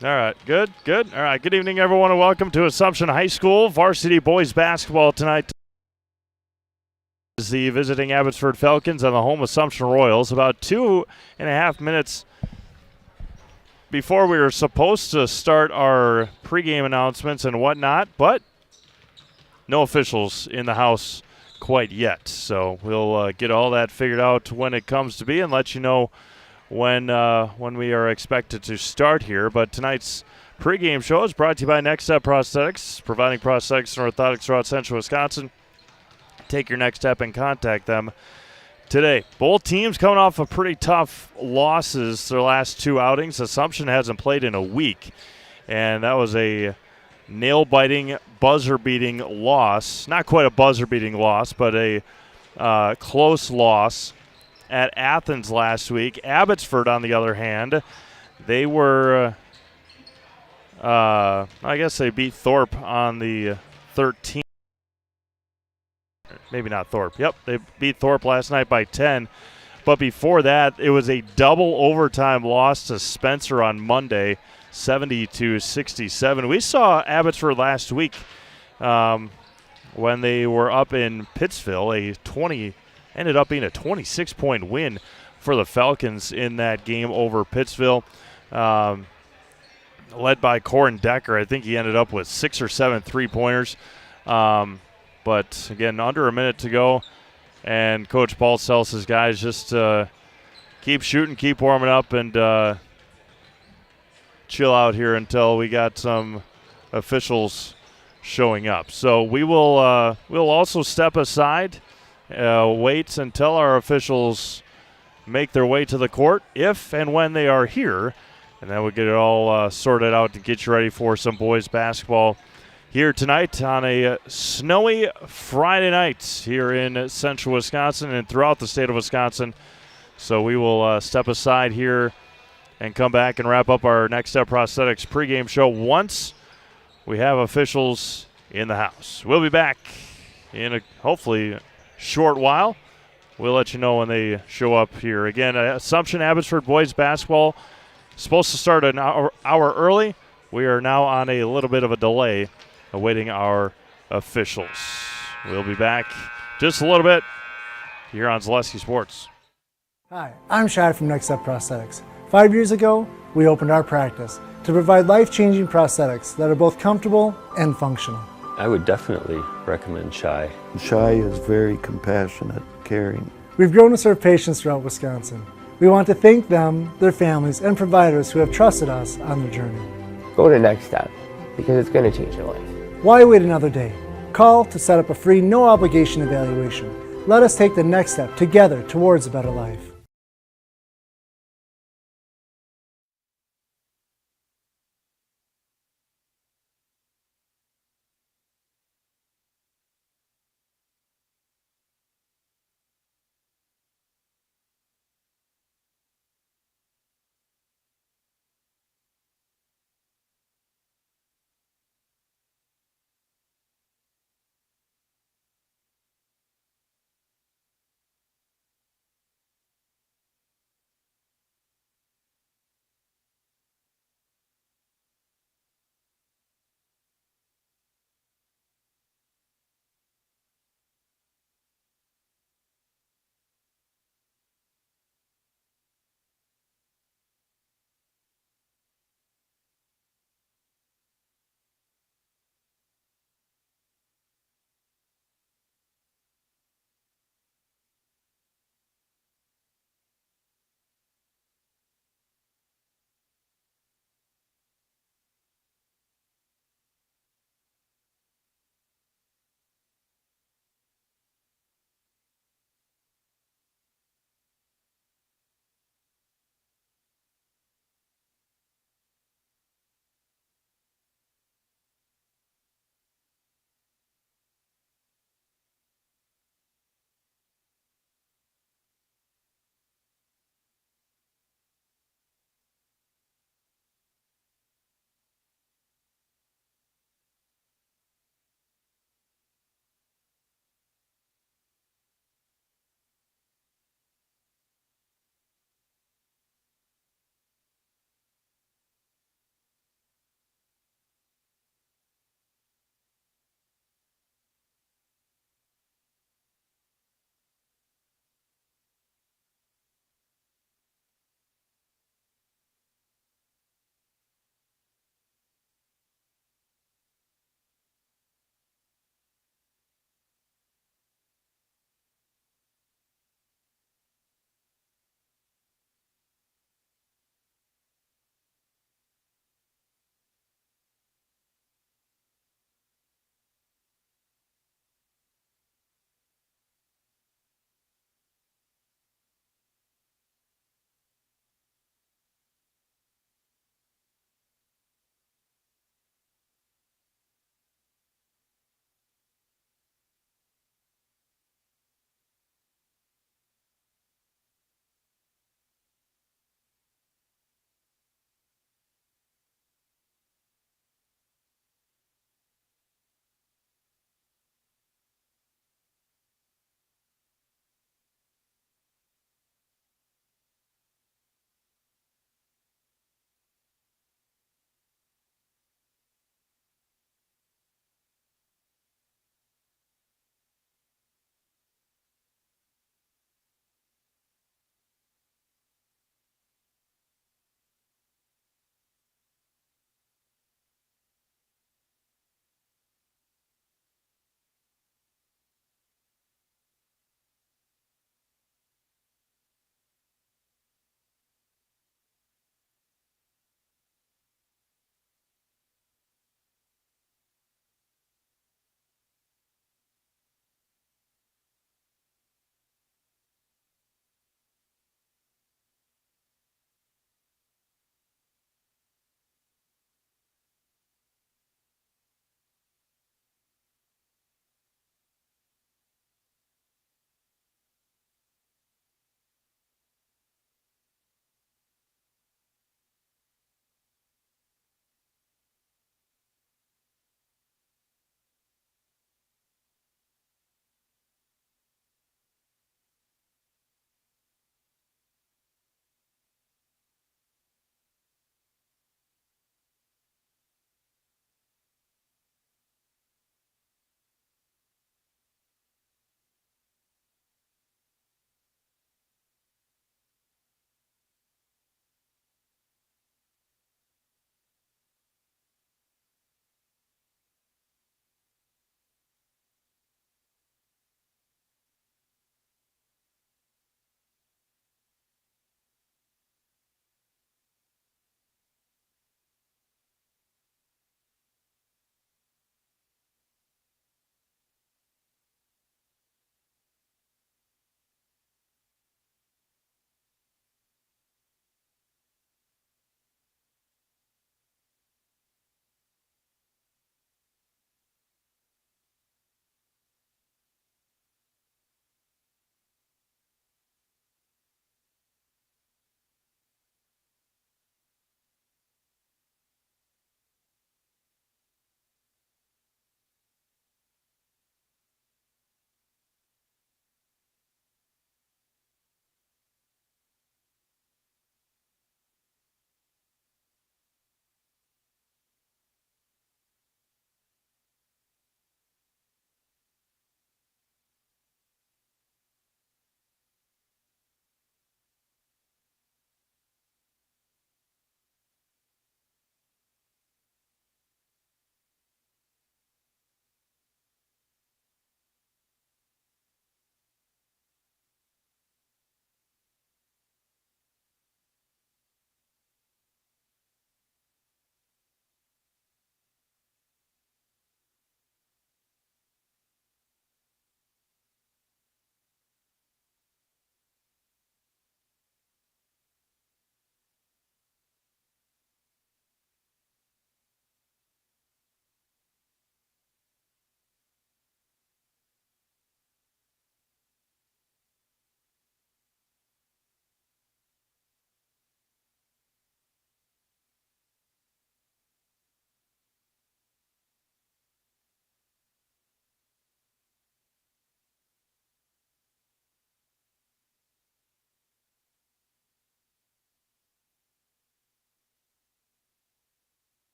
All right, good. All right, good evening, everyone, and welcome to Assumption High School varsity boys basketball tonight. Is the visiting Abbotsford Falcons and the home Assumption Royals. About 2.5 minutes before we were supposed to start our pregame announcements and whatnot, but no officials in the house quite yet. So we'll get all that figured out when it comes to be and let you know when we are expected to start here. But tonight's pregame show is brought to you by Next Step Prosthetics, providing prosthetics and orthotics throughout central Wisconsin. Take your next step and contact them today. Both teams coming off of pretty tough losses their last two outings. Assumption hasn't played in a week, and that was a nail-biting, buzzer-beating loss. Not quite a buzzer-beating loss, but a close loss at Athens last week. Abbotsford, on the other hand, they were, I guess they beat Thorpe on the 13th. Maybe not Thorpe. Yep, they beat Thorpe last night by 10. But before that, it was a double overtime loss to Spencer on Monday, 70-67. We saw Abbotsford last week when they were up in Pittsville. Ended up being a 26-point win for the Falcons in that game over Pittsville, led by Corin Decker. I think he ended up with 6 or 7 three-pointers. But, again, under a minute to go, and Coach Paul tells his guys just keep shooting, keep warming up, and chill out here until we got some officials showing up. So we'll also step aside, wait until our officials make their way to the court, if and when they are here, and then we'll get it all sorted out to get you ready for some boys basketball here tonight on a snowy Friday night here in central Wisconsin and throughout the state of Wisconsin. So we will step aside here and come back and wrap up our Next Step Prosthetics pregame show once we have officials in the house. We'll be back in a hopefully short while. We'll let you know when they show up here. Again, Assumption Abbotsford boys basketball supposed to start an hour early. We are now on a little bit of a delay, awaiting our officials. We'll be back just a little bit here on Zaleski Sports. Hi, I'm Shai from Next Step Prosthetics. 5 years ago, we opened our practice to provide life-changing prosthetics that are both comfortable and functional. I would definitely recommend Shai. Shai is very compassionate, caring. We've grown to serve patients throughout Wisconsin. We want to thank them, their families, and providers who have trusted us on their journey. Go to Next Step, because it's going to change your life. Why wait another day? Call to set up a free, no-obligation evaluation. Let us take the next step together towards a better life.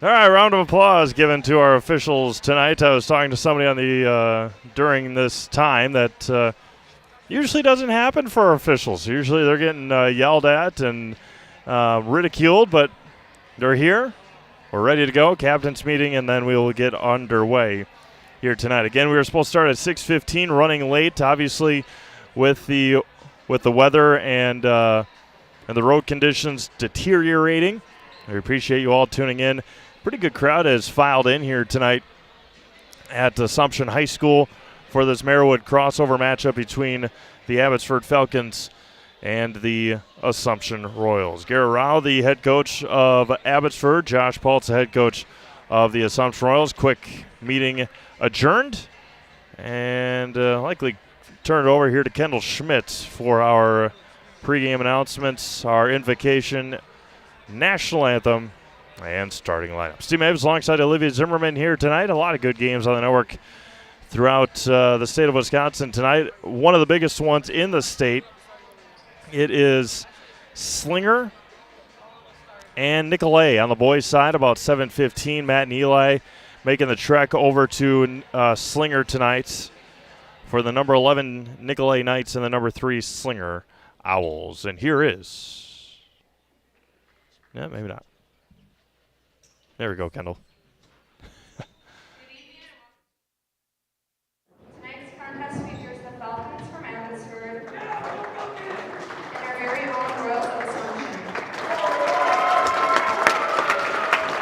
All right, round of applause given to our officials tonight. I was talking to somebody on the during this time that usually doesn't happen for our officials. Usually they're getting yelled at and ridiculed, but they're here. We're ready to go. Captain's meeting, and then we will get underway here tonight. Again, we were supposed to start at 6:15, running late, obviously, with the weather and the road conditions deteriorating. We appreciate you all tuning in. Pretty good crowd has filed in here tonight at Assumption High School for this Merriwood crossover matchup between the Abbotsford Falcons and the Assumption Royals. Garrett Rao, the head coach of Abbotsford. Josh Paltz, the head coach of the Assumption Royals. Quick meeting adjourned. And likely turn it over here to Kendall Schmidt for our pregame announcements, our Invocation, national anthem, and starting lineup. Steve Mavs alongside Olivia Zimmerman here tonight. A lot of good games on the network throughout the state of Wisconsin tonight. One of the biggest ones in the state. It is Slinger and Nicolay on the boys' side, about 7:15. Matt and Eli making the trek over to Slinger tonight for the number 11 Nicolay Knights and the number 3 Slinger Owls. And here is, yeah, maybe not. There we go, Kendall. Tonight's contest features the Falcons from Abbotsford and our very own Royals of Assumption.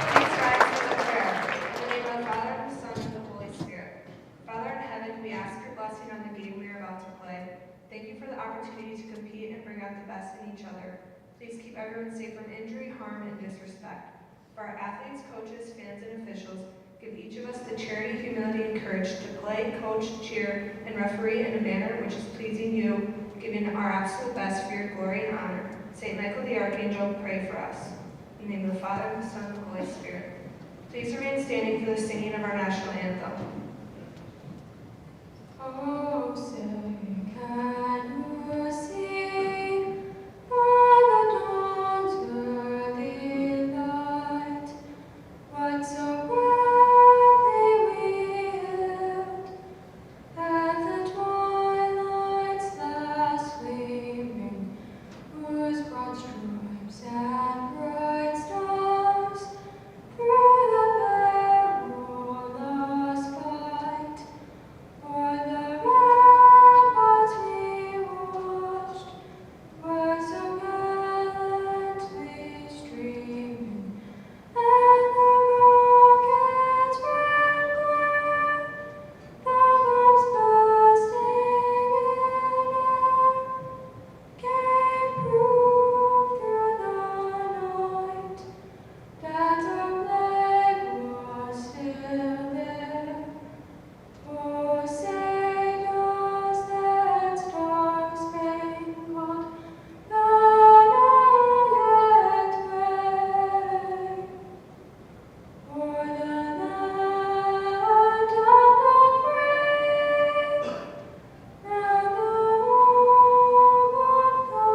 Please rise for the prayer. In the name of the Father, and the Son, and the Holy Spirit. Father in heaven, we ask your blessing on the game we are about to play. Thank you for the opportunity to compete and bring out the best in each other. Please keep everyone safe from injury, harm, and disrespect. For our athletes, coaches, fans, and officials, give each of us the charity, humility, and courage to play, coach, cheer, and referee in a manner which is pleasing you, giving our absolute best for your glory and honor. St. Michael the Archangel, pray for us. In the name of the Father, and the Son, and the Holy Spirit. Please remain standing for the singing of our national anthem. Oh, say, can you see by the dawn's early light what so gladly we hailed at the twilight's last gleaming, whose broad stripes and bright stars through the perilous fight o'er the ramparts we watched were so gallantly streaming, and the rocket's red glare, the bombs bursting in air, gave proof through the night that our flag was still there. Oh, say does that star-spangled banner yet wave o'er the land of the brave and the home of the brave?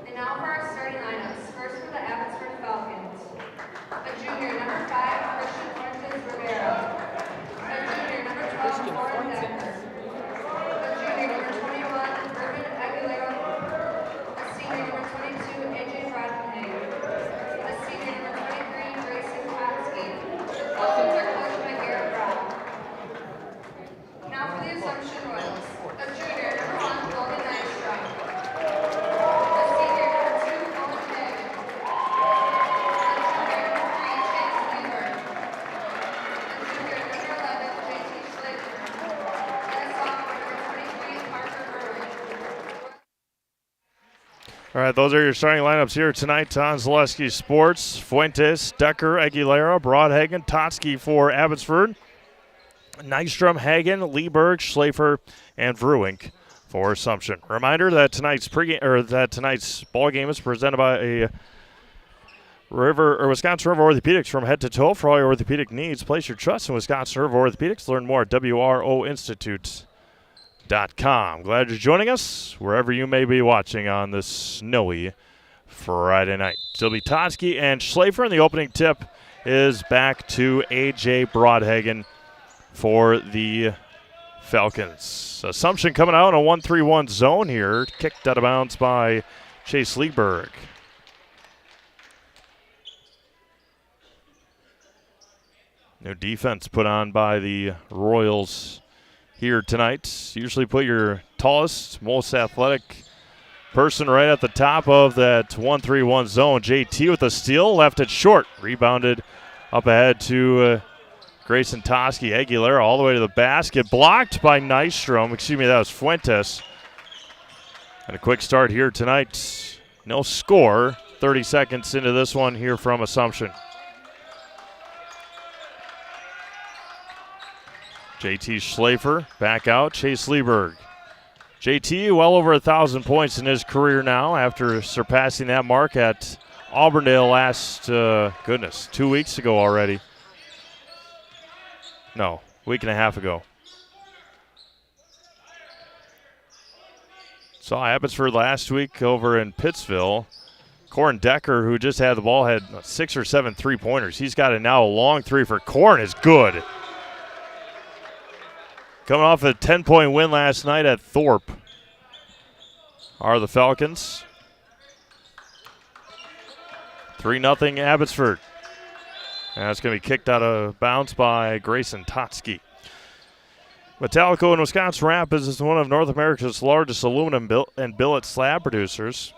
And now for our starting lineups. First for the Abbotsford Falcons. A junior, number 5, Christian Fuentes Rivera. A junior, number 12, Lauren Decker. A junior, number 21, Urban Aguilera. A senior, number 22, AJ Rodney. A senior, number 23, Grayson Kotsky. The Falcons are coached by Garrett Brown. Now for the Assumption Royals. A junior, number 1, Logan Nystrom. A senior, number 2, Colin Hagen. A junior, number 3, Chase Weaver. A junior, number 11, JT Schlager. And a sophomore, number 23, Parker Irwin. All right, those are your starting lineups here tonight on Zaleski Sports. Fuentes, Decker, Aguilera, Broadhagen, Totsky for Abbotsford, Nystrom, Hagen, Lieberg, Schlafer, and Vrewink for Assumption. Reminder that tonight's ball game is presented by Wisconsin River Orthopedics from head to toe for all your orthopedic needs. Place your trust in Wisconsin River Orthopedics. Learn more at WROinstitute.com. Glad you're joining us wherever you may be watching on this snowy Friday night. It'll be Totsky and Schlafer, and the opening tip is back to A.J. Broadhagen for the Falcons. Assumption coming out in a 1-3-1 zone here. Kicked out of bounds by Chase Lieberg. New defense put on by the Royals here tonight. Usually put your tallest, most athletic person right at the top of that 1-3-1 zone. JT with a steal, left it short. Rebounded up ahead to Grayson Toski. Aguilera all the way to the basket. Blocked by Nystrom. Excuse me, that was Fuentes. And a quick start here tonight. No score. 30 seconds into this one here from Assumption. JT Schlafer back out. Chase Lieberg. JT well over 1,000 points in his career now after surpassing that mark at Auburndale last, 2 weeks ago already. No, week and a half ago. Saw Abbotsford last week over in Pittsville. Corin Decker, who just had the ball, had 6 or 7 three-pointers. He's got it now. A long three for Corin is good. Coming off a 10-point win last night at Thorpe are the Falcons. 3-0 Abbotsford. And that's going to be kicked out of bounds by Grayson Totsky. Metallico and Wisconsin Rapids is one of North America's largest aluminum and billet slab producers.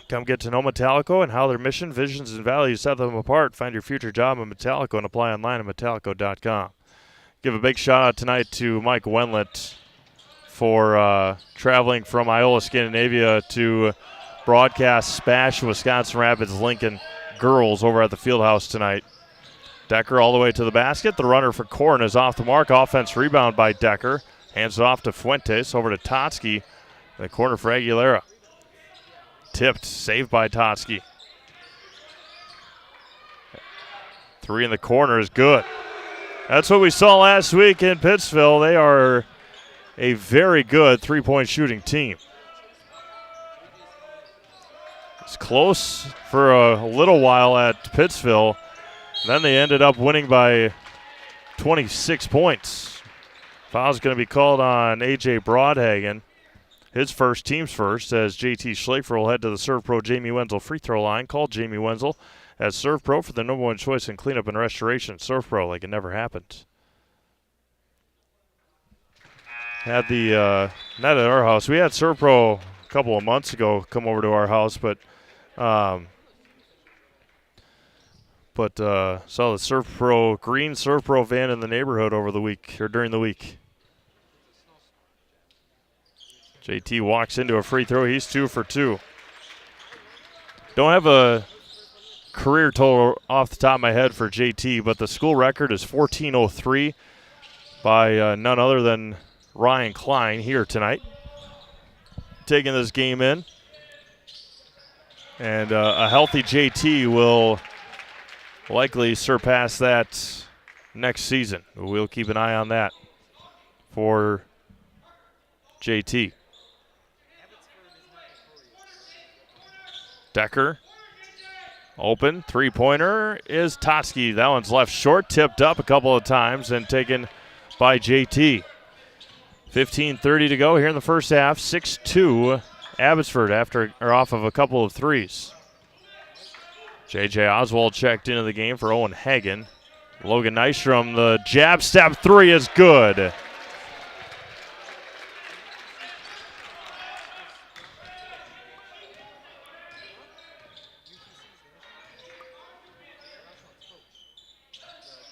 Come get to know Metallico and how their mission, visions, and values set them apart. Find your future job in Metallico and apply online at metallico.com. Give a big shout out tonight to Mike Wenlett for traveling from Iola, Scandinavia to broadcast Spash Wisconsin Rapids Lincoln girls over at the Fieldhouse tonight. Decker all the way to the basket. The runner for Corin is off the mark. Offense rebound by Decker. Hands it off to Fuentes. Over to Totsky. The corner for Aguilera. Tipped. Saved by Totsky. 3 in the corner is good. That's what we saw last week in Pittsville. They are a very good three-point shooting team. It's close for a little while at Pittsville. Then they ended up winning by 26 points. Foul's going to be called on A.J. Broadhagen. His first, team's first, as JT Schlafer will head to the Serve Pro Jamie Wenzel free throw line. Call Jamie Wenzel as Serve Pro for the #1 choice in cleanup and restoration. Serve Pro like it never happened. Had the, not at our house. We had Serve Pro a couple of months ago come over to our house, but saw the Serve Pro, green Serve Pro van in the neighborhood over the week, or during the week. JT walks into a free throw. He's 2 for 2. Don't have a career total off the top of my head for JT, but the school record is 14:03 by none other than Ryan Klein here tonight. Taking this game in. And a healthy JT will likely surpass that next season. We'll keep an eye on that for JT. Decker, open, three-pointer is Totsky. That one's left short, tipped up a couple of times and taken by JT. 15:30 to go here in the first half. 6-2 Abbotsford off of a couple of threes. J.J. Oswald checked into the game for Owen Hagen. Logan Nystrom, the jab step 3 is good.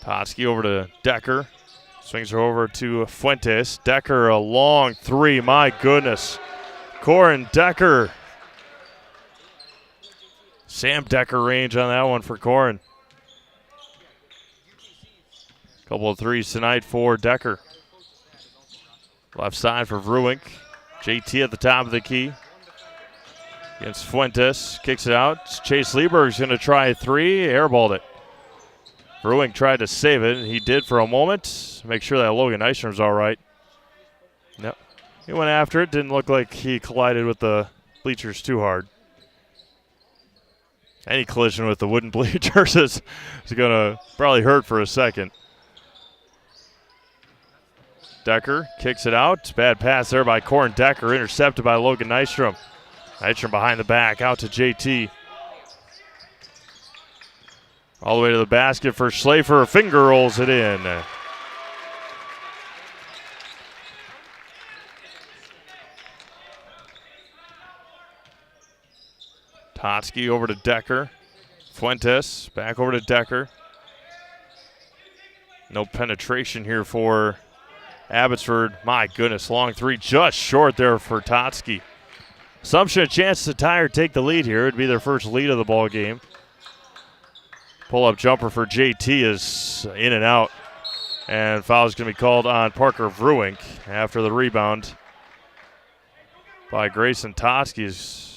Totsky over to Decker. Swings her over to Fuentes. Decker, a long 3. My goodness. Corin Decker. Sam Decker range on that one for Corin. Couple of threes tonight for Decker. Left side for Vruwink. JT at the top of the key. against Fuentes. Kicks it out. Chase Lieberg's going to try a three. Airballed it. Brewing tried to save it, and he did for a moment. Make sure that Logan Nystrom's all right. Yep. He went after it. Didn't look like he collided with the bleachers too hard. Any collision with the wooden bleachers is going to probably hurt for a second. Decker kicks it out. Bad pass there by Corin Decker. Intercepted by Logan Nystrom. Nystrom behind the back. Out to JT. All the way to the basket for Schlafer. Finger rolls it in. Totsky over to Decker. Fuentes back over to Decker. No penetration here for Abbotsford. My goodness, long three just short there for Totsky. Assumption a chance to tie or take the lead here. It'd be their first lead of the ball game. Pull-up jumper for JT is in and out. And foul is going to be called on Parker Vrewink after the rebound by Grayson Totsky.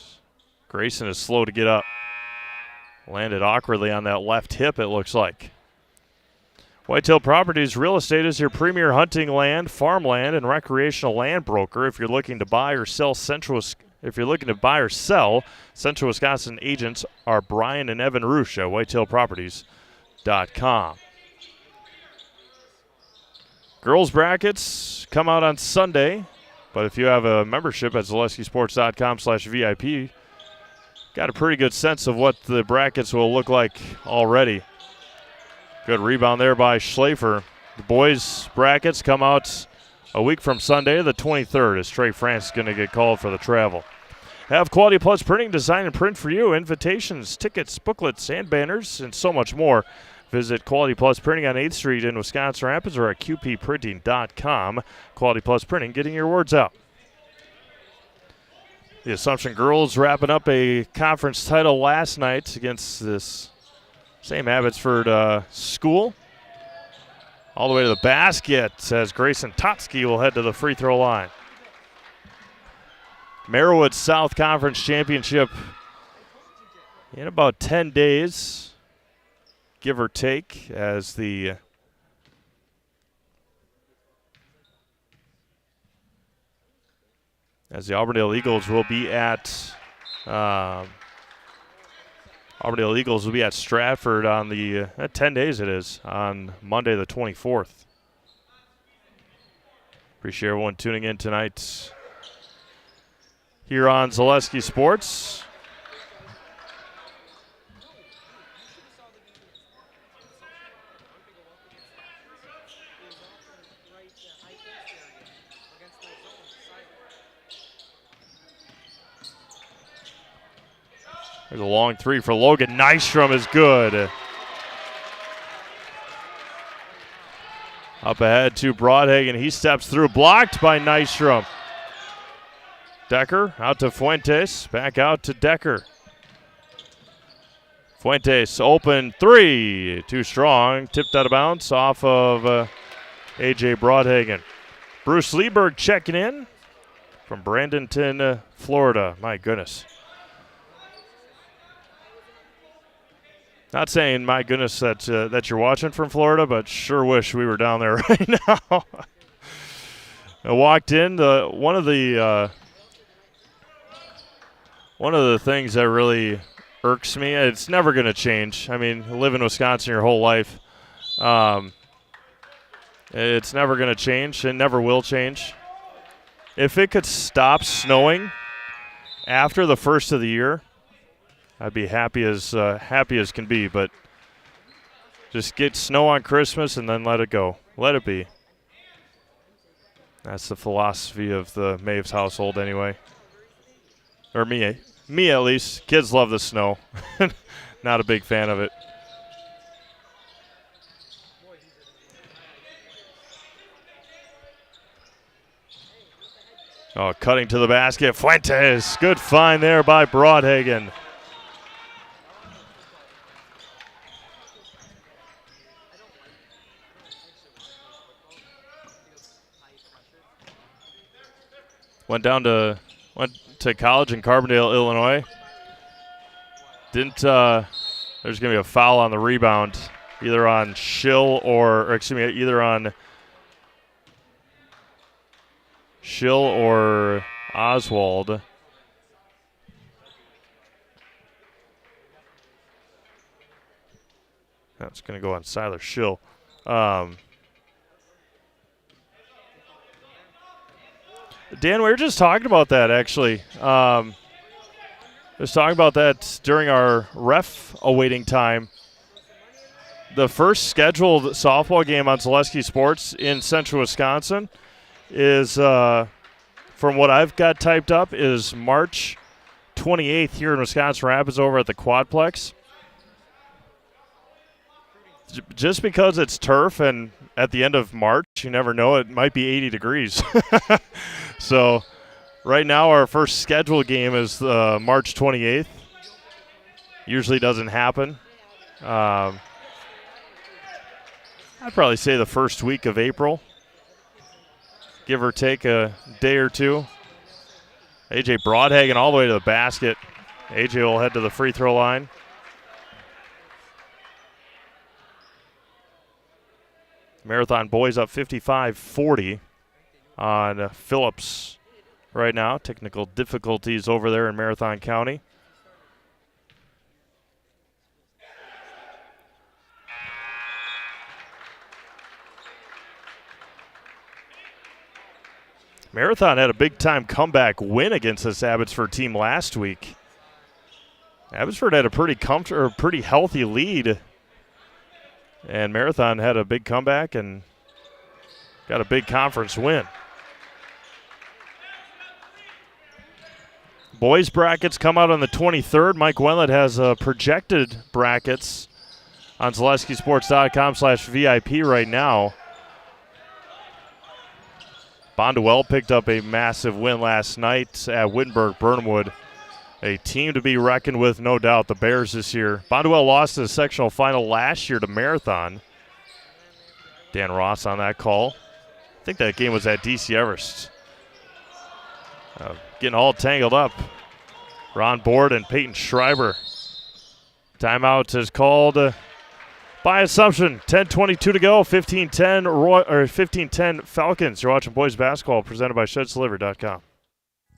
Grayson is slow to get up. Landed awkwardly on that left hip, it looks like. Whitetail Properties Real Estate is your premier hunting land, farmland, and recreational land broker. If you're looking to buy or sell Central Wisconsin agents are Brian and Evan Roosh at whitetailproperties.com. Girls brackets come out on Sunday, but if you have a membership at zaleskisports.com/VIP, got a pretty good sense of what the brackets will look like already. Good rebound there by Schlafer. The boys' brackets come out a week from Sunday, the 23rd, as Trey France is going to get called for the travel. Have Quality Plus Printing design and print for you. Invitations, tickets, booklets, and banners, and so much more. Visit Quality Plus Printing on 8th Street in Wisconsin Rapids or at qpprinting.com. Quality Plus Printing, getting your words out. The Assumption girls wrapping up a conference title last night against this same Abbotsford school. All the way to the basket as Grayson Totsky will head to the free throw line. Merriwood South Conference Championship in about 10 days, give or take, as the Auburndale Eagles will be at Stratford on the 10 days it is, on Monday the 24th. Appreciate everyone tuning in tonight here on Zaleski Sports. There's a long three for Logan. Nystrom is good. Up ahead to Broadhagen. He steps through, blocked by Nystrom. Decker out to Fuentes. Back out to Decker. Fuentes open three. Too strong. Tipped out of bounds off of A.J. Broadhagen. Bruce Lieberg checking in from Bradenton, Florida. My goodness. Not saying, my goodness, that you're watching from Florida, but sure wish we were down there right now. I walked in. One of the things that really irks me, it's never going to change. I mean, live in Wisconsin your whole life. It's never going to change. It never will change. If it could stop snowing after the first of the year, I'd be happy as can be, but just get snow on Christmas and then let it go. Let it be. That's the philosophy of the Maves household anyway. Or me at least. Kids love the snow. Not a big fan of it. Oh, cutting to the basket. Fuentes. Good find there by Broadhagen. Went down to went to college in Carbondale, Illinois. There's going to be a foul on the rebound, either on either on Schill or Oswald. That's going to go on Siler Schill. Dan, we were just talking about that, actually. I was talking about that during our ref awaiting time. The first scheduled softball game on Zaleski Sports in Central Wisconsin is, from what I've got typed up, is March 28th here in Wisconsin Rapids over at the Quadplex. Just because it's turf and at the end of March, you never know, it might be 80 degrees. So right now our first scheduled game is March 28th. Usually doesn't happen. I'd probably say the first week of April, give or take a day or two. A.J. Broadhagen all the way to the basket. A.J. will head to the free throw line. Marathon boys up 55-40 on Phillips right now. Technical difficulties over there in Marathon County. Marathon had a big-time comeback win against this Abbotsford team last week. Abbotsford had a pretty healthy lead, and Marathon had a big comeback and got a big conference win. Boys brackets come out on the 23rd. Mike Wenlett has projected brackets on ZaleskiSports.com/VIP right now. Bonduelle picked up a massive win last night at Wittenberg-Burnhamwood. A team to be reckoned with, no doubt, the Bears this year. Bonduelle lost the sectional final last year to Marathon. Dan Ross on that call. I think that game was at DC Everest. Getting all tangled up. Ron Board and Peyton Schreiber. Timeout is called by Assumption. 10:22 to go. 15-10 Falcons. You're watching boys basketball presented by ShedsDelivery.com.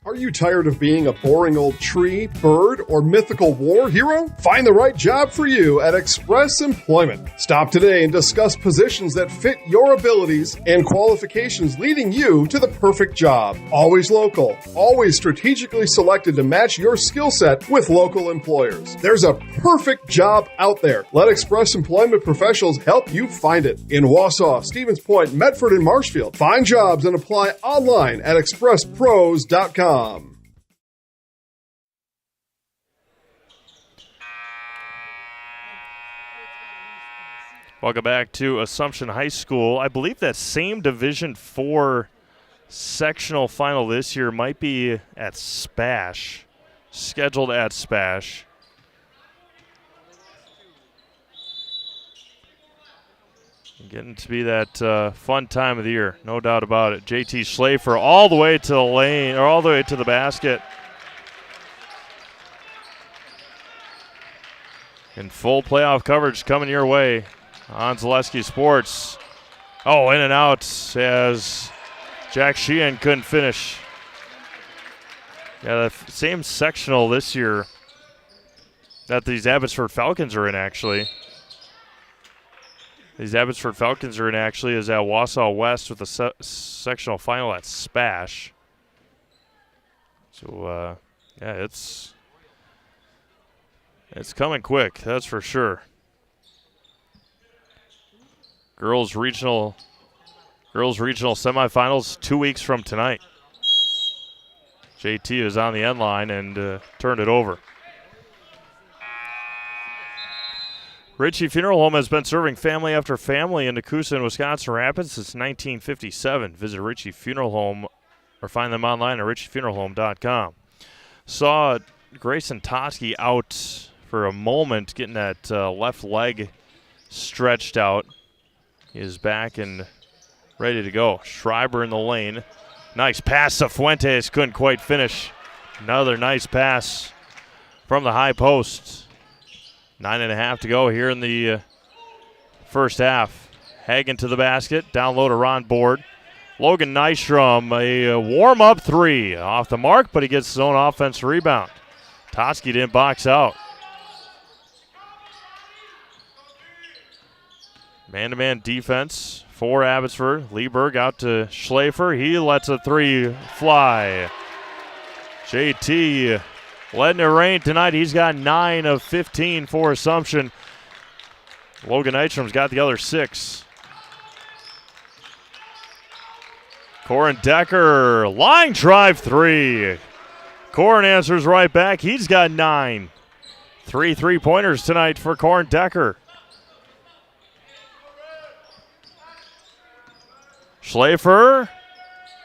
Are you tired of being a boring old tree, bird, or mythical war hero? Find the right job for you at Express Employment. Stop today and discuss positions that fit your abilities and qualifications, leading you to the perfect job. Always local, always strategically selected to match your skill set with local employers. There's a perfect job out there. Let Express Employment professionals help you find it. In Wausau, Stevens Point, Medford, and Marshfield. Find jobs and apply online at expresspros.com. Welcome back to Assumption High School. I believe that same Division IV sectional final this year might be at Spash, scheduled at Spash. Getting to be that fun time of the year, no doubt about it. JT Schlafer all the way to the lane, or all the way to the basket. And full playoff coverage coming your way on Zaleski Sports. Oh, in and out as Jack Sheehan couldn't finish. Yeah, the same sectional this year that these Abbotsford Falcons are in, actually. These Abbotsford Falcons are in, actually, is at Wausau West with a sectional final at Spash. So, yeah, it's coming quick, that's for sure. Girls regional semifinals 2 weeks from tonight. JT is on the end line and turned it over. Ritchie Funeral Home has been serving family after family in Nakusa and Wisconsin Rapids since 1957. Visit Ritchie Funeral Home or find them online at ritchiefuneralhome.com. Saw Grayson Toski out for a moment, getting that left leg stretched out. He is back and ready to go. Schreiber in the lane. Nice pass to Fuentes. Couldn't quite finish. Another nice pass from the high post. 9.5 to go here in the first half. Hagen to the basket. Down low to Ron Board. Logan Nystrom, a warm-up three. Off the mark, but he gets his own offensive rebound. Toski didn't box out. Man-to-man defense for Abbotsford. Lieberg out to Schlafer. He lets a three fly. JT letting it rain tonight. He's got 9 of 15 for Assumption. Logan Nystrom's got the other 6. Corin Decker, line drive three. Corin answers right back. He's got 9. 3 3-pointers tonight for Corin Decker. Schlafer.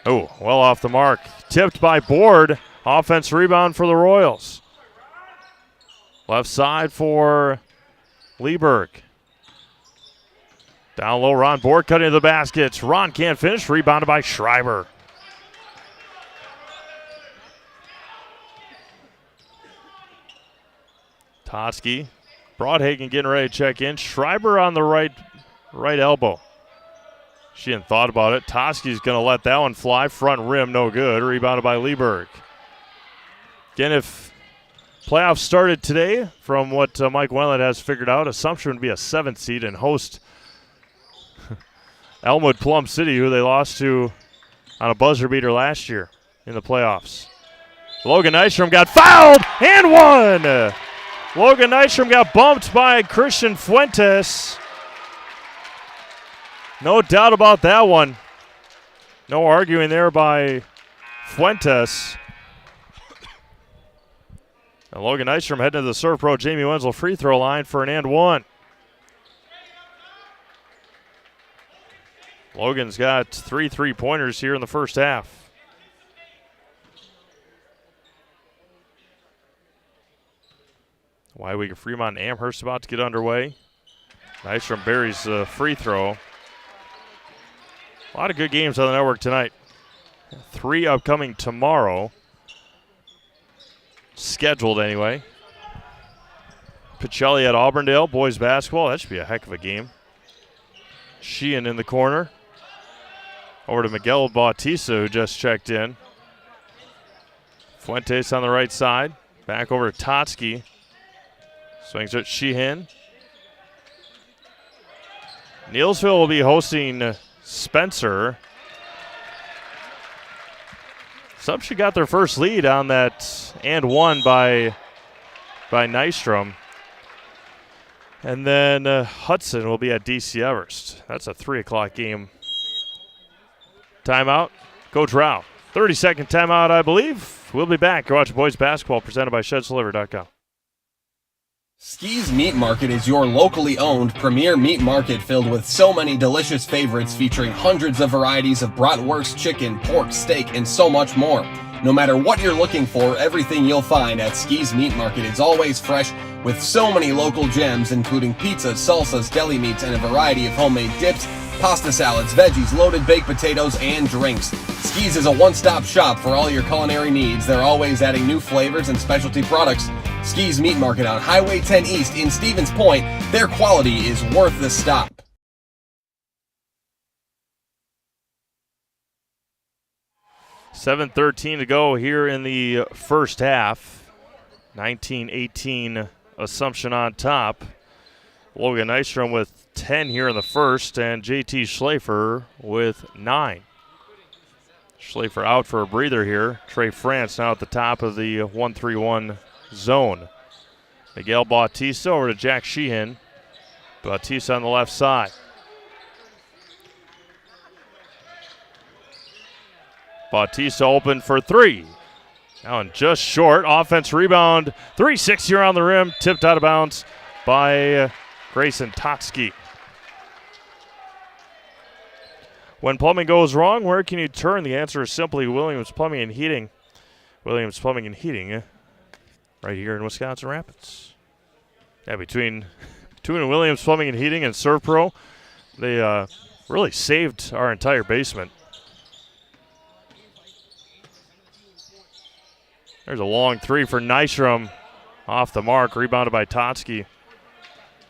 Oh, well off the mark. Tipped by Board. Offense rebound for the Royals. Left side for Lieberg. Down low, Ron Board cutting to the baskets. Ron can't finish. Rebounded by Schreiber. Toski. Broadhagen getting ready to check in. Schreiber on the right elbow. She hadn't thought about it. Toski's going to let that one fly. Front rim, no good. Rebounded by Lieberg. Again, if playoffs started today, from what Mike Wendland has figured out, Assumption would be a 7th seed and host Elmwood Plum City, who they lost to on a buzzer beater last year in the playoffs. Logan Nystrom got fouled and won. Logan Nystrom got bumped by Christian Fuentes. No doubt about that one. No arguing there by Fuentes. And Logan Nystrom heading to the Serve Pro Jamie Wenzel free throw line for an and one. Logan's got 3 3-pointers here in the first half. Wyega Fremont and Amherst about to get underway. Nystrom buries the free throw. A lot of good games on the network tonight. 3 upcoming tomorrow. Scheduled anyway. Pacelli at Auburndale, boys basketball. That should be a heck of a game. Sheehan in the corner. Over to Miguel Bautista, who just checked in. Fuentes on the right side. Back over to Totsky. Swings it Sheehan. Neilsville will be hosting Spencer. Assumption got their first lead on that and one by Nystrom. And then Hudson will be at DC Everest. That's a 3 o'clock game. Timeout. Coach Rao. 30-second timeout, I believe. We'll be back. You're watching boys basketball presented by ShedsLiver.com. Ski's Meat Market is your locally owned premier meat market filled with so many delicious favorites featuring hundreds of varieties of bratwurst, chicken, pork, steak, and so much more. No matter what you're looking for, everything you'll find at Ski's Meat Market is always fresh with so many local gems including pizzas, salsas, deli meats, and a variety of homemade dips, pasta salads, veggies, loaded baked potatoes, and drinks. Ski's is a one-stop shop for all your culinary needs. They're always adding new flavors and specialty products. Ski's Meat Market on Highway 10 East in Stevens Point. Their quality is worth the stop. $7:13 to go here in the first half. 19-18 Assumption on top. Logan Nystrom with 10 here in the first, and JT Schlafer with 9. Schlafer out for a breather here. Trey France now at the top of the 1-3-1 zone. Miguel Bautista over to Jack Sheehan. Bautista on the left side. Bautista open for 3. Now and just short. Offense rebound. 360 around the rim. Tipped out of bounds by Grayson Totsky. When plumbing goes wrong, where can you turn? The answer is simply Williams Plumbing and Heating. Williams Plumbing and Heating right here in Wisconsin Rapids. Yeah, between Williams Plumbing and Heating and Serve Pro, they really saved our entire basement. There's a long three for Nystrom. Off the mark, rebounded by Totsky.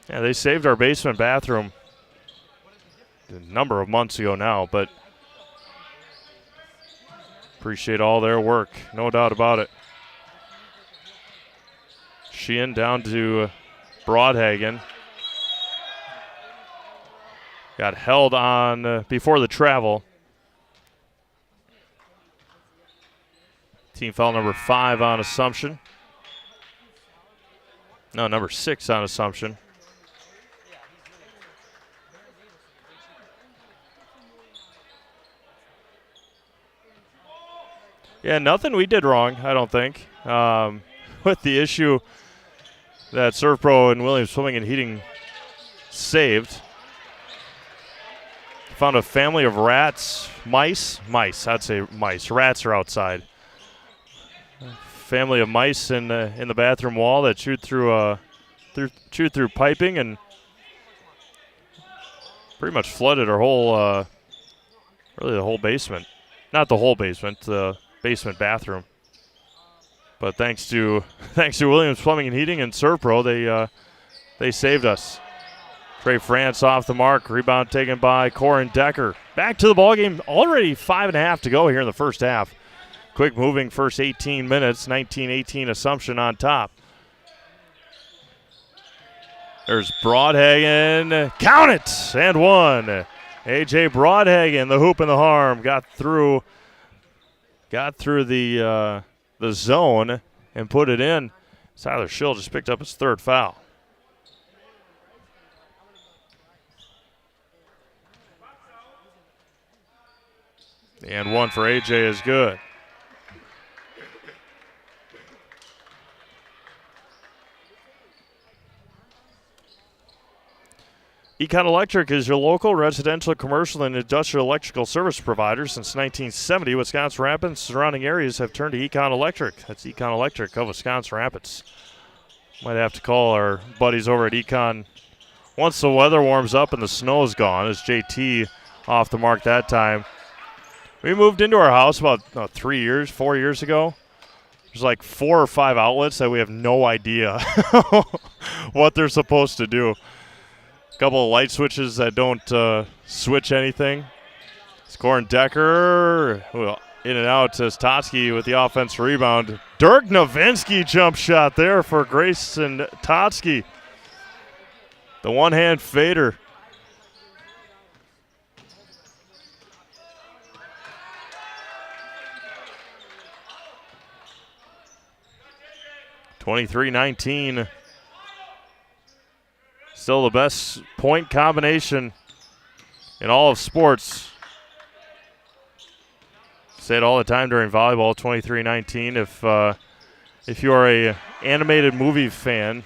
Yeah, they saved our basement bathroom a number of months ago now, but appreciate all their work, no doubt about it. Sheehan down to Broadhagen. Got held on before the travel. Team foul number 5 on Assumption. No, number 6 on Assumption. Yeah, nothing we did wrong, I don't think. With the issue that Serve Pro and Williams Swimming and Heating saved. Found a family of mice, I'd say mice. Rats are outside. Family of mice in the bathroom wall that chewed through piping and pretty much flooded our whole, really the whole basement. Not the whole basement, the basement bathroom. But thanks to Williams Plumbing and Heating and ServPro, they saved us. Trey France off the mark, rebound taken by Corin Decker. Back to the ballgame, already 5.5 to go here in the first half. Quick moving first 18 minutes, 19-18 Assumption on top. There's Broadhagen, count it, and one. A.J. Broadhagen, the hoop and the harm, got through the zone and put it in. Tyler Schill just picked up his 3rd foul. And one for AJ is good. Econ Electric is your local residential, commercial, and industrial electrical service provider. Since 1970, Wisconsin Rapids and surrounding areas have turned to Econ Electric. That's Econ Electric of Wisconsin Rapids. Might have to call our buddies over at Econ once the weather warms up and the snow is gone, as JT off the mark that time. We moved into our house about 4 years ago. There's like 4 or 5 outlets that we have no idea what they're supposed to do. A couple of light switches that don't switch anything. Corin Decker in and out as Totsky with the offensive rebound. Dirk Nowitzki jump shot there for Grayson Totsky. The one-hand fader. (23-19). Still the best point combination in all of sports. Say it all the time during volleyball, 23-19. If you are a animated movie fan,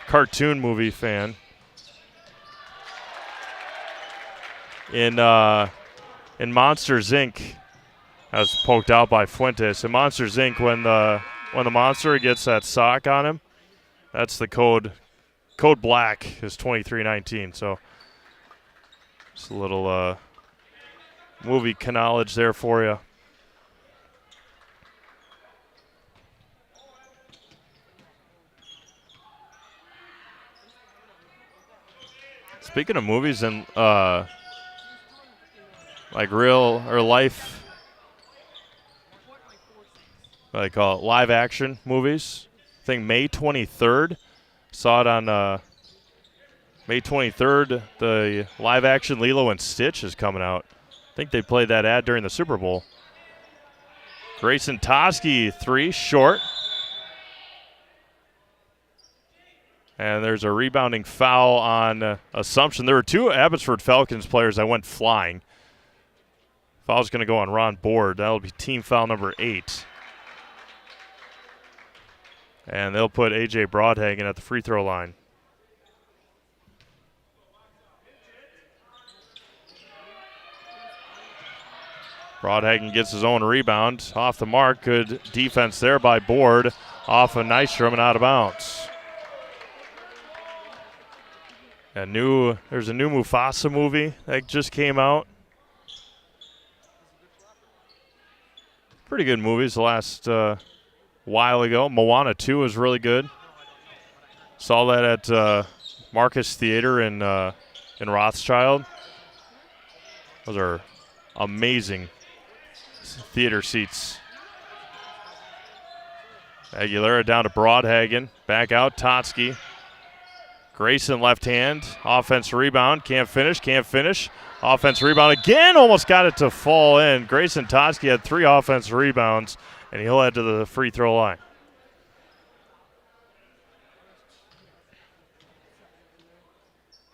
cartoon movie fan, in Monsters Inc., I was poked out by Fuentes. In Monsters Inc., when the monster gets that sock on him, that's the code. Code black is 23-19. So just a little movie knowledge there for you. Speaking of movies and like real or life, what I call it, live action movies. I think May 23rd. Saw it on May 23rd. The live action Lilo and Stitch is coming out. I think they played that ad during the Super Bowl. Grayson Totsky, 3, short. And there's a rebounding foul on Assumption. There were 2 Abbotsford Falcons players that went flying. Foul's going to go on Ron Board. That'll be team foul number 8. And they'll put A.J. Broadhagen at the free throw line. Broadhagen gets his own rebound. Off the mark. Good defense there by Board. Off of Nystrom and out of bounds. There's a new Mufasa movie that just came out. Pretty good movies the last while ago. Moana 2 was really good. Saw that at Marcus Theater in Rothschild. Those are amazing theater seats. Aguilera down to Broadhagen. Back out, Totsky. Grayson left hand. Offense rebound. Can't finish. Offense rebound again. Almost got it to fall in. Grayson Totsky had 3 offensive rebounds, and he'll head to the free throw line.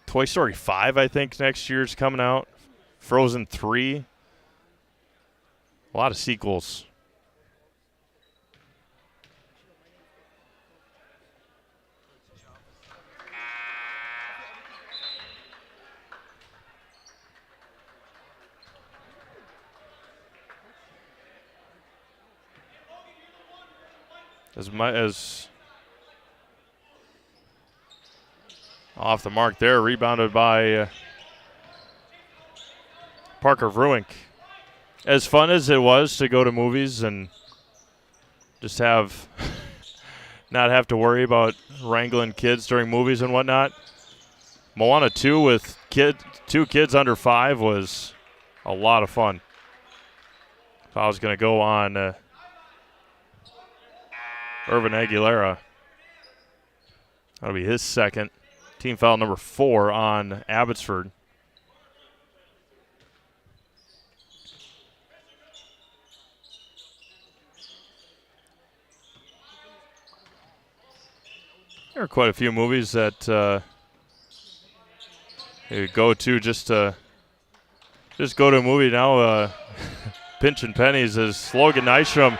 Toy Story 5, I think, next year is coming out. Frozen 3. A lot of sequels. As off the mark there, rebounded by Parker Vruink. As fun as it was to go to movies and just have not have to worry about wrangling kids during movies and whatnot, Moana 2 with 2 kids under 5 was a lot of fun. If I was going to go on Irvin Aguilera, that'll be his second. Team foul number 4 on Abbotsford. There are quite a few movies that you go to just go to a movie now. Pinch and Pennies as Logan Nystrom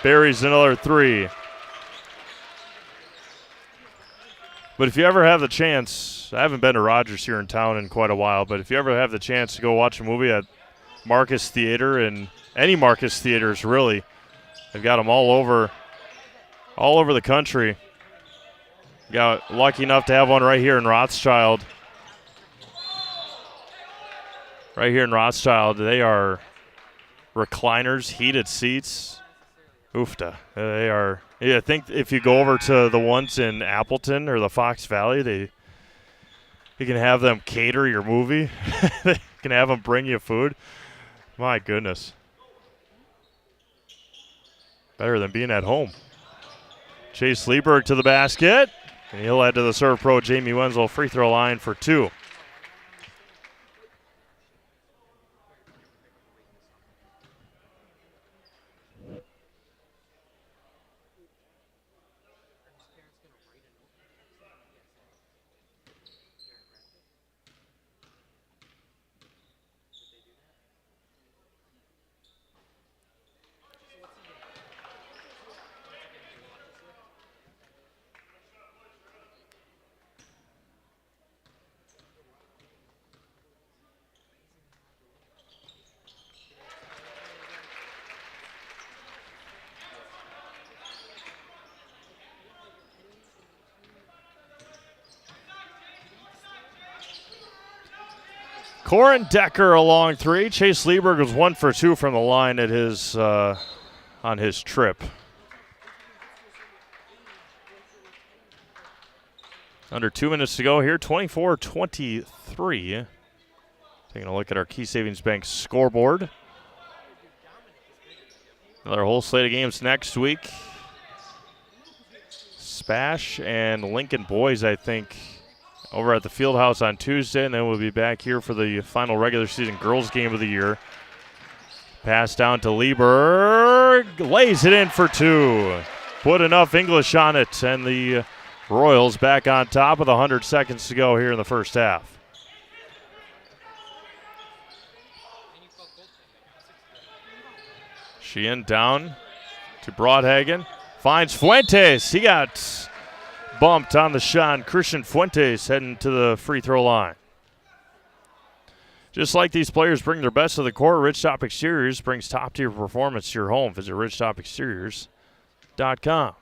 buries another 3. But if you ever have the chance, I haven't been to Rogers here in town in quite a while, but if you ever have the chance to go watch a movie at Marcus Theater, and any Marcus Theaters really, they've got them all over the country. Got lucky enough to have one right here in Rothschild. Right here in Rothschild, they are recliners, heated seats. Oofta. They are. Yeah, I think if you go over to the ones in Appleton or the Fox Valley, you can have them cater your movie. They can have them bring you food. My goodness. Better than being at home. Chase Lieberg to the basket. And he'll head to the serve pro Jamie Wenzel free throw line for 2. Corin Decker a long 3. Chase Lieberg was 1 for 2 from the line at his on his trip. Under 2 minutes to go here, 24-23. Taking a look at our Key Savings Bank scoreboard. Another whole slate of games next week. Spash and Lincoln boys, I think, over at the Fieldhouse on Tuesday, and then we'll be back here for the final regular season girls game of the year. Pass down to Lieberg, lays it in for 2. Put enough English on it, and the Royals back on top with 100 seconds to go here in the first half. Sheehan down to Broadhagen, finds Fuentes. He got bumped on the shot. Christian Fuentes heading to the free throw line. Just like these players bring their best to the court, Ridgetop Exteriors brings top-tier performance to your home. Visit ridgetopexteriors.com.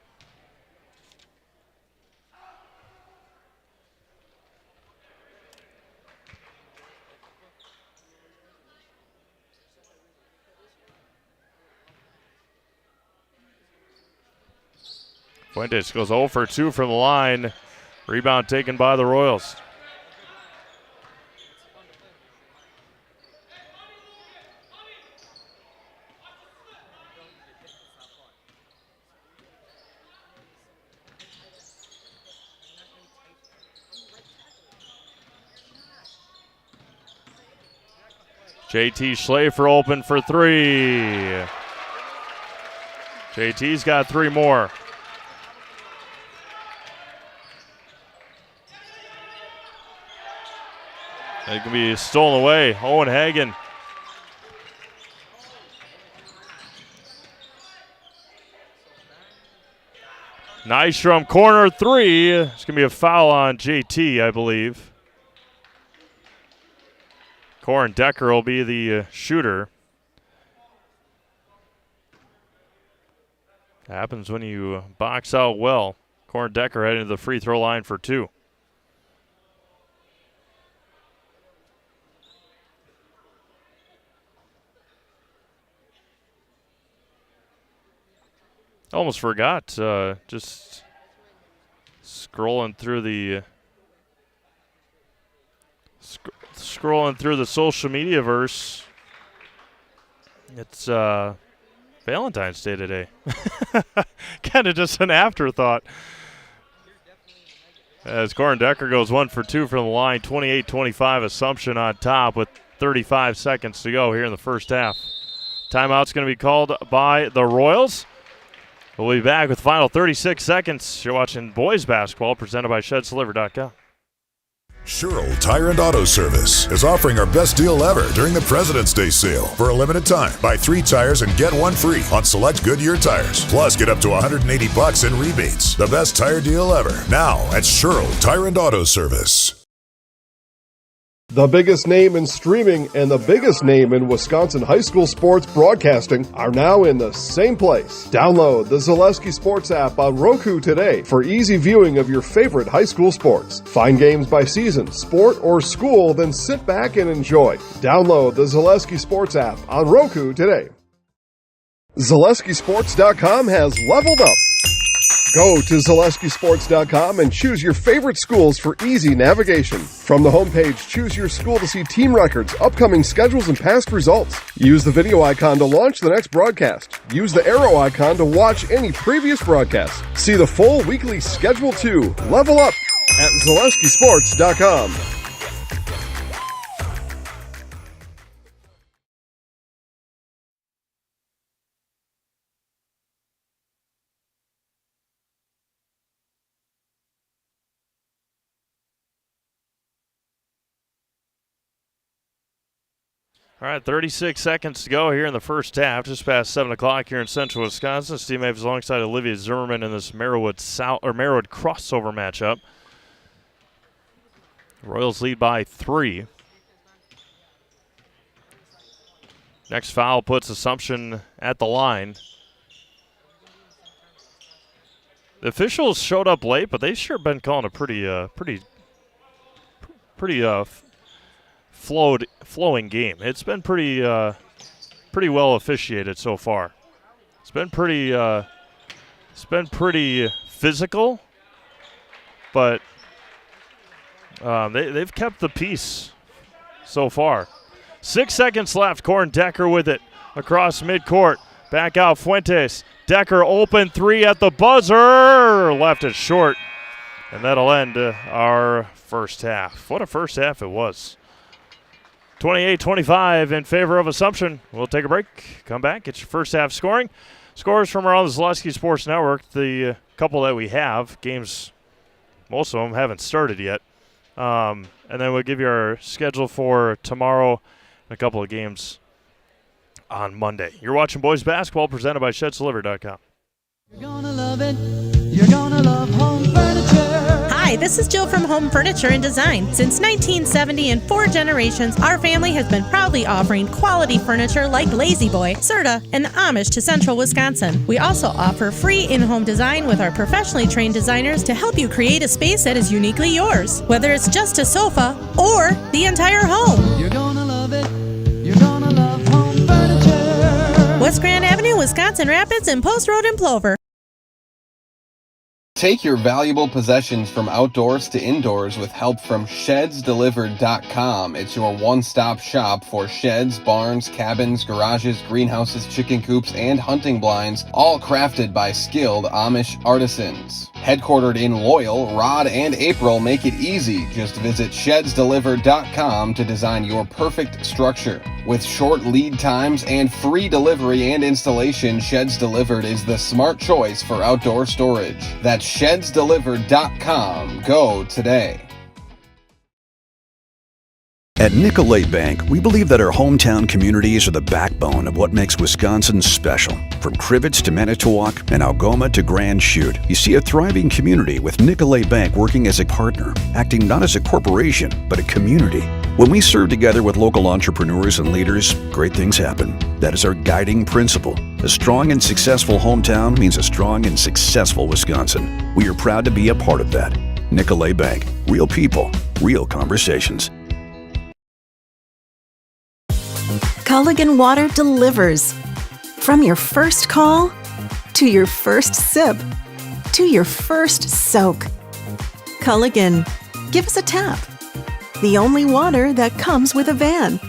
Fuentes goes 0 for 2 from the line. Rebound taken by the Royals. JT Schlafer open for 3. JT's got 3 more. It can be stolen away. Owen Hagen. Nystrom corner 3. It's going to be a foul on JT, I believe. Corin Decker will be the shooter. Happens when you box out well. Corin Decker heading to the free throw line for 2. Almost forgot, just scrolling through the social media verse. It's Valentine's Day today. Kind of just an afterthought. As Corin Decker goes 1 for 2 from the line, 28-25 Assumption on top with 35 seconds to go here in the first half. Timeout's going to be called by the Royals. We'll be back with final 36 seconds. You're watching boys basketball presented by ShedsDeliver.com. Sherrill Tire and Auto Service is offering our best deal ever during the President's Day sale. For a limited time, buy 3 tires and get 1 free on select Goodyear tires. Plus, get up to $180 in rebates. The best tire deal ever. Now at Sherrill Tire and Auto Service. The biggest name in streaming and the biggest name in Wisconsin high school sports broadcasting are now in the same place. Download the Zaleski Sports app on Roku today for easy viewing of your favorite high school sports. Find games by season, sport, or school, then sit back and enjoy. Download the Zaleski Sports app on Roku today. ZaleskiSports.com has leveled up. Go to ZaleskiSports.com and choose your favorite schools for easy navigation. From the homepage, choose your school to see team records, upcoming schedules, and past results. Use the video icon to launch the next broadcast. Use the arrow icon to watch any previous broadcast. See the full weekly schedule too. Level up at ZaleskiSports.com. All right, 36 seconds to go here in the first half. Just past 7 o'clock here in Central Wisconsin. Steve Maves alongside Olivia Zimmerman in this Merriwood crossover matchup. Royals lead by 3. Next foul puts Assumption at the line. The officials showed up late, but they sure been calling a pretty flowing game. It's been pretty well officiated so far. It's been pretty physical, but they've kept the peace so far. 6 seconds left. Corin Decker with it across midcourt. Back out Fuentes. Decker open 3 at the buzzer. Left it short, and that'll end our first half. What a first half it was. 28-25 in favor of Assumption. We'll take a break, come back, get your first half scoring. Scores from around the Zaleski Sports Network, the couple that we have. Games, most of them haven't started yet. And then we'll give you our schedule for tomorrow and a couple of games on Monday. You're watching boys basketball presented by ShedsDeliver.com. You're gonna love it. You're gonna love home furniture. Hi, this is Jill from Home Furniture and Design. Since 1970 and 4 generations, our family has been proudly offering quality furniture like Lazy Boy, Serta, and Amish to Central Wisconsin. We also offer free in-home design with our professionally trained designers to help you create a space that is uniquely yours, whether it's just a sofa or the entire home. You're gonna love it. You're gonna love home furniture. West Grand Avenue, Wisconsin Rapids, and Post Road in Plover. Take your valuable possessions from outdoors to indoors with help from ShedsDelivered.com. It's your one-stop shop for sheds, barns, cabins, garages, greenhouses, chicken coops, and hunting blinds, all crafted by skilled Amish artisans. Headquartered in Loyal, Rod and April make it easy. Just visit ShedsDelivered.com to design your perfect structure. With short lead times and free delivery and installation, Sheds Delivered is the smart choice for outdoor storage. That's ShedsDelivered.com. Go today. At Nicolay Bank, we believe that our hometown communities are the backbone of what makes Wisconsin special. From Crivets to Manitowoc and Algoma to Grand Chute, you see a thriving community with Nicolay Bank working as a partner, acting not as a corporation, but a community. When we serve together with local entrepreneurs and leaders, great things happen. That is our guiding principle. A strong and successful hometown means a strong and successful Wisconsin. We are proud to be a part of that. Nicolay Bank. Real people, real conversations. Culligan Water delivers. From your first call, to your first sip, to your first soak. Culligan, give us a tap. The only water that comes with a van.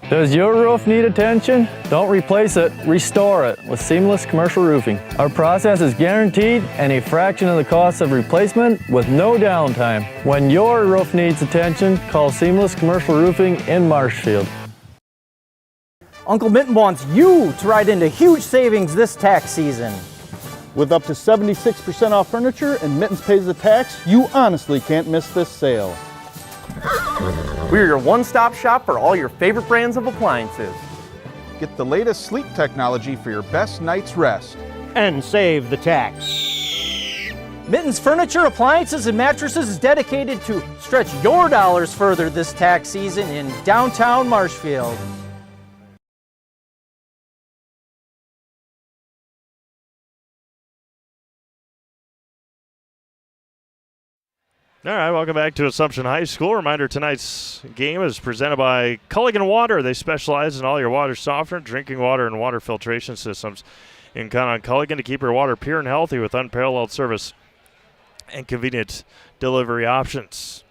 Does your roof need attention? Don't replace it, restore it with Seamless Commercial Roofing. Our process is guaranteed and a fraction of the cost of replacement with no downtime. When your roof needs attention, call Seamless Commercial Roofing in Marshfield. Uncle Minton wants you to ride into huge savings this tax season. With up to 76% off furniture and Mittens pays the tax, you honestly can't miss this sale. We're your one-stop shop for all your favorite brands of appliances. Get the latest sleep technology for your best night's rest. And save the tax. Mittens Furniture, Appliances, and Mattresses is dedicated to stretch your dollars further this tax season in downtown Marshfield. All right, welcome back to Assumption High School. Reminder, tonight's game is presented by Culligan Water. They specialize in all your water softener, drinking water, and water filtration systems. You can count on Culligan to keep your water pure and healthy with unparalleled service and convenient delivery options.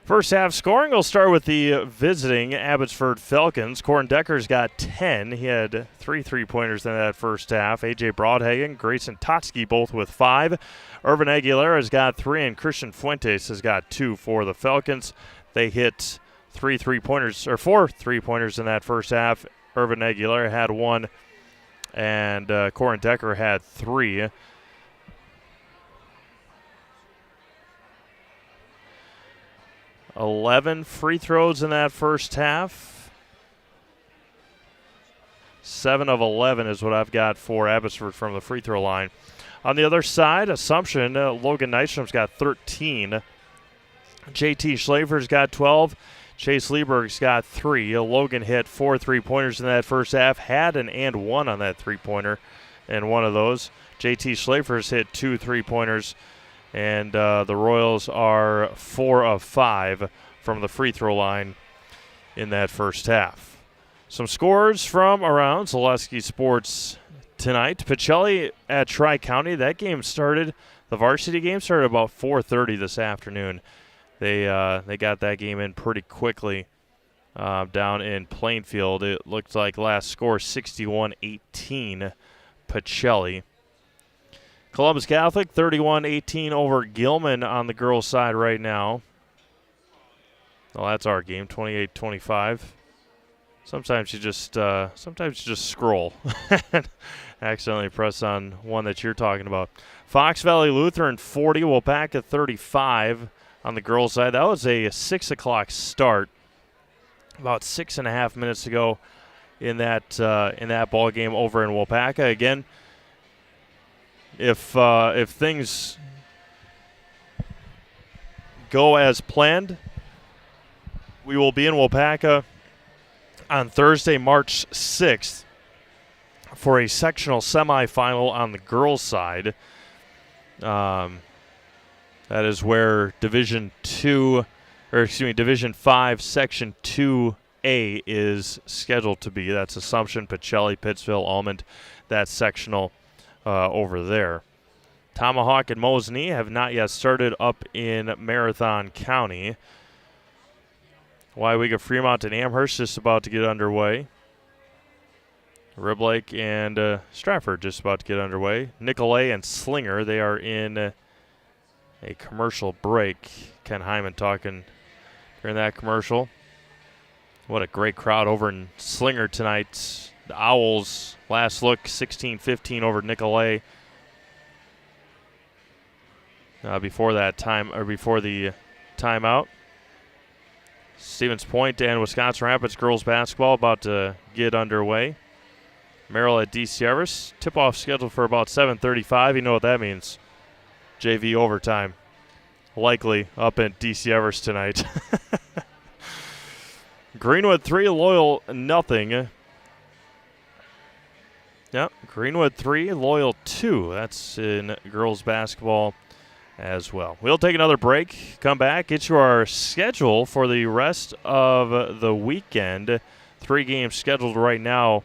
First half scoring, we'll start with the visiting Abbotsford Falcons. Corin Decker's got 10. He had 3 3-pointers in that first half. A.J. Broadhagen, Grayson Totsky both with 5. Irvin Aguilera's got 3, and Christian Fuentes has got 2 for the Falcons. They hit 4 3-pointers in that first half. Irvin Aguilera had 1, and Corin Decker had 3. $11 free throws in that first half. 7 of 11 is what I've got for Abbotsford from the free throw line. On the other side, Assumption, Logan Nystrom's got 13. JT Schlafer's got 12. Chase Lieberg's got 3. Logan hit 4 3-pointers in that first half, had an and 1 on that 3-pointer, and one of those. JT Schlafer's hit 2 3-pointers. And the Royals are 4 of 5 from the free throw line in that first half. Some scores from around Zaleski Sports tonight. Pacelli at Tri-County. That game started, the varsity game started about 4:30 this afternoon. They got that game in pretty quickly down in Plainfield. It looked like last score 61-18 Pacelli. Columbus Catholic 31-18 over Gilman on the girls' side right now. Well, that's our game, 28-25. Sometimes you just scroll and accidentally press on one that you're talking about. Fox Valley Lutheran 40, Waupaca 35 on the girls' side. That was a 6 o'clock start. About 6.5 minutes ago in that ball game over in Waupaca. Again, if things go as planned, we will be in Waupaca on Thursday, March 6th for a sectional semifinal on the girls' side. That is where Division 5, Section 2A is scheduled to be. That's Assumption, Pacelli, Pittsville, Almond. That sectional over there. Tomahawk and Mosney have not yet started up in Marathon County. WIAA Fremont and Amherst just about to get underway. Rib Lake and Stratford just about to get underway. Nicolay and Slinger, they are in a commercial break. Ken Hyman talking during that commercial. What a great crowd over in Slinger tonight. The Owls, last look, 16-15 over Nicolay. Before the timeout. Stevens Point and Wisconsin Rapids girls basketball about to get underway. Merrill at DC Everest. Tip-off scheduled for about 7:35. You know what that means. JV overtime. Likely up at DC Everest tonight. Greenwood 3, Loyal nothing. Yep, Greenwood 3, Loyal 2. That's in girls basketball as well. We'll take another break, come back, get you our schedule for the rest of the weekend. 3 games scheduled right now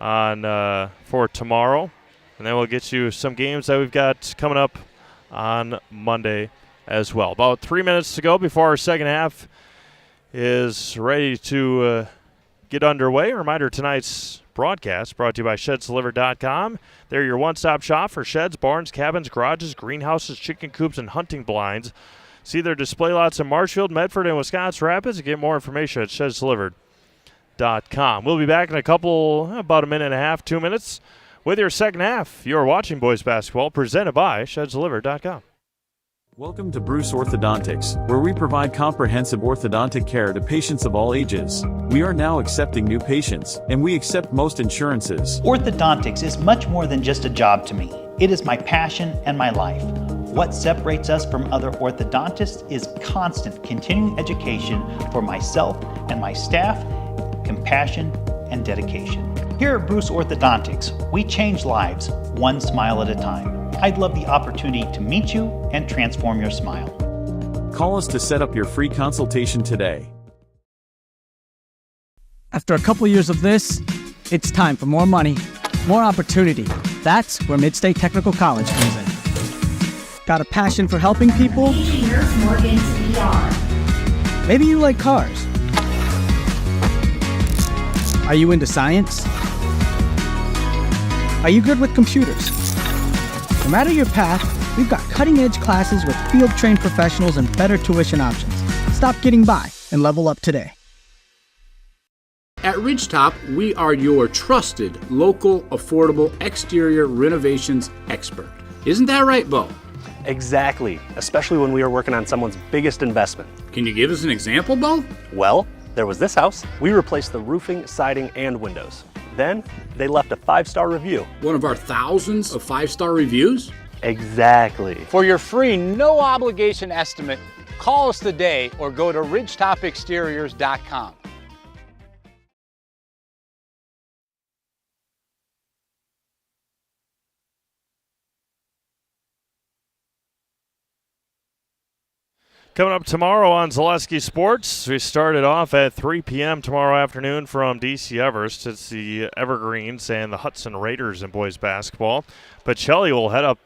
on for tomorrow. And then we'll get you some games that we've got coming up on Monday as well. About 3 minutes to go before our second half is ready to get underway. A reminder, tonight's broadcast brought to you by ShedsDelivered.com. They're your one-stop shop for sheds, barns, cabins, garages, greenhouses, chicken coops, and hunting blinds. See their display lots in Marshfield, Medford, and Wisconsin Rapids. And get more information at ShedsDelivered.com. We'll be back in about a minute and a half, 2 minutes, with your second half. You're watching boys basketball, presented by ShedsDelivered.com. Welcome to Bruce Orthodontics, where we provide comprehensive orthodontic care to patients of all ages. We are now accepting new patients, and we accept most insurances. Orthodontics is much more than just a job to me. It is my passion and my life. What separates us from other orthodontists is constant continuing education for myself and my staff, compassion, and dedication. Here at Bruce Orthodontics, we change lives one smile at a time. I'd love the opportunity to meet you and transform your smile. Call us to set up your free consultation today. After a couple years of this, it's time for more money, more opportunity. That's where Midstate Technical College comes in. Got a passion for helping people? Maybe you like cars. Are you into science? Are you good with computers? No matter your path, we've got cutting-edge classes with field-trained professionals and better tuition options. Stop getting by and level up today. At Ridgetop, we are your trusted, local, affordable exterior renovations expert. Isn't that right, Bo? Exactly, especially when we are working on someone's biggest investment. Can you give us an example, Bo? Well, there was this house. We replaced the roofing, siding, and windows. Then, they left a 5-star review. One of our thousands of 5-star reviews? Exactly. For your free, no-obligation estimate, call us today or go to ridgetopexteriors.com. Coming up tomorrow on Zaleski Sports, we started off at 3 p.m. tomorrow afternoon from DC Everest. It's the Evergreens and the Hudson Raiders in boys basketball. Pacelli will head up,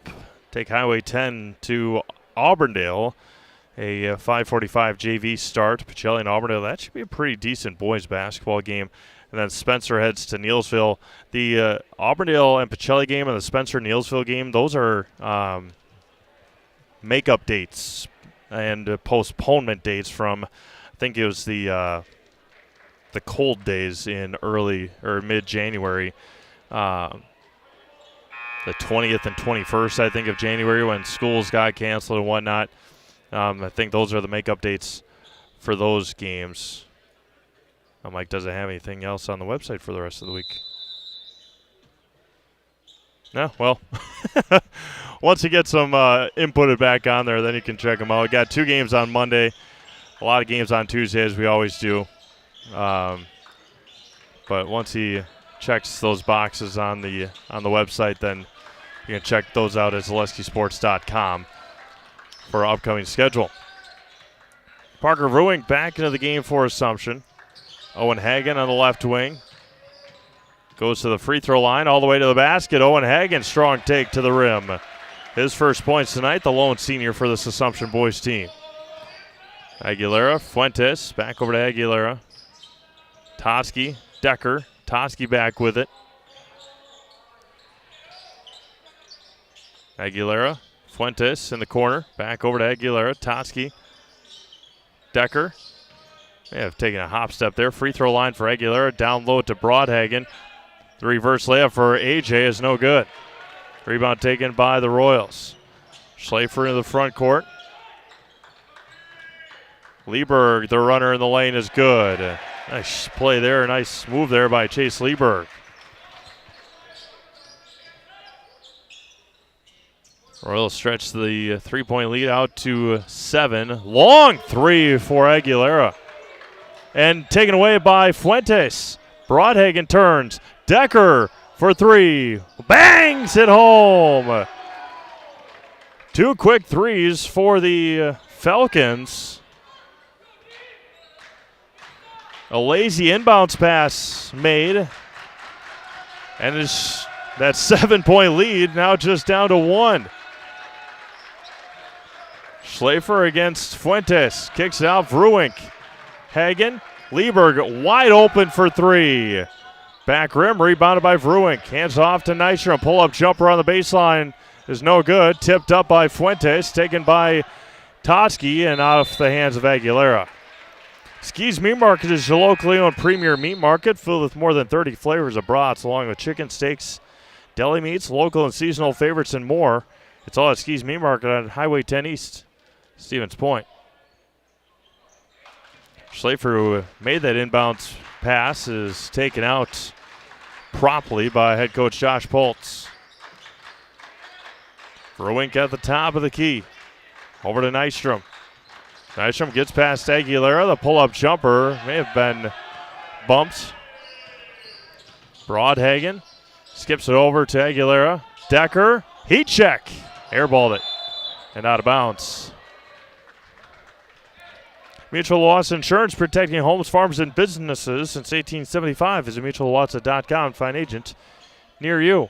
take Highway 10 to Auburndale, a 5:45 JV start. Pacelli and Auburndale, that should be a pretty decent boys basketball game. And then Spencer heads to Neelsville. The Auburndale and Pacelli game and the Spencer-Neelsville game, those are makeup dates and postponement dates from, I think it was the cold days in early or mid-January, the 20th and 21st, I think, of January, when schools got canceled and whatnot. I think those are the makeup dates for those games. Mike doesn't have anything else on the website for the rest of the week. No, well, once you get some inputted back on there, then you can check them out. We got 2 games on Monday, a lot of games on Tuesday, as we always do. But once he checks those boxes on the website, then you can check those out at ZaleskiSports.com for our upcoming schedule. Parker Ruing back into the game for Assumption. Owen Hagan on the left wing. Goes to the free throw line, all the way to the basket. Owen Hagen, strong take to the rim. His first points tonight, the lone senior for this Assumption boys team. Aguilera, Fuentes, back over to Aguilera. Toski, Decker, Toski back with it. Aguilera, Fuentes in the corner, back over to Aguilera, Toski, Decker. They have taken a hop step there. Free throw line for Aguilera, down low to Broadhagen. The reverse layup for AJ is no good. Rebound taken by the Royals. Schlafer into the front court. Lieberg, the runner in the lane, is good. Nice play there, nice move there by Chase Lieberg. Royals stretch the three-point lead out to 7. Long three for Aguilera. And taken away by Fuentes. Broadhagen turns. Decker for 3. Bangs it home. 2 quick threes for the Falcons. A lazy inbounds pass made. And that 7-point lead now just down to 1. Schlafer against Fuentes. Kicks it out. Vruwink. Hagen. Lieberg wide open for 3. Back rim rebounded by Vruwink. Hands off to Nystrom. Pull-up jumper on the baseline is no good. Tipped up by Fuentes. Taken by Toski and off the hands of Aguilera. Ski's Meat Market is your locally owned premier meat market filled with more than 30 flavors of brats along with chicken, steaks, deli meats, local and seasonal favorites, and more. It's all at Ski's Meat Market on Highway 10 East, Stevens Point. Schlafer, who made that inbounds pass, is taken out promptly by head coach Josh Poltz. Vruwink at the top of the key. Over to Nystrom. Nystrom gets past Aguilera. The pull-up jumper may have been bumped. Broadhagen skips it over to Aguilera. Decker, heat check. Airballed it and out of bounds. Mutual Loss Insurance, protecting homes, farms, and businesses since 1875. Visit mutualwatson.com. Find agent near you.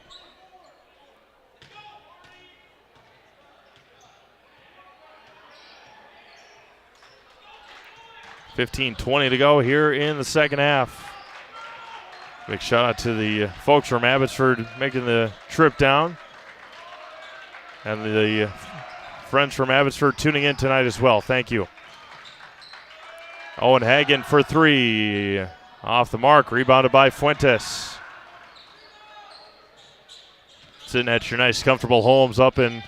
$15:20 to go here in the second half. Big shout out to the folks from Abbotsford making the trip down. And the friends from Abbotsford tuning in tonight as well. Thank you. Owen Hagen for 3. Off the mark, rebounded by Fuentes. Sitting at your nice, comfortable homes up in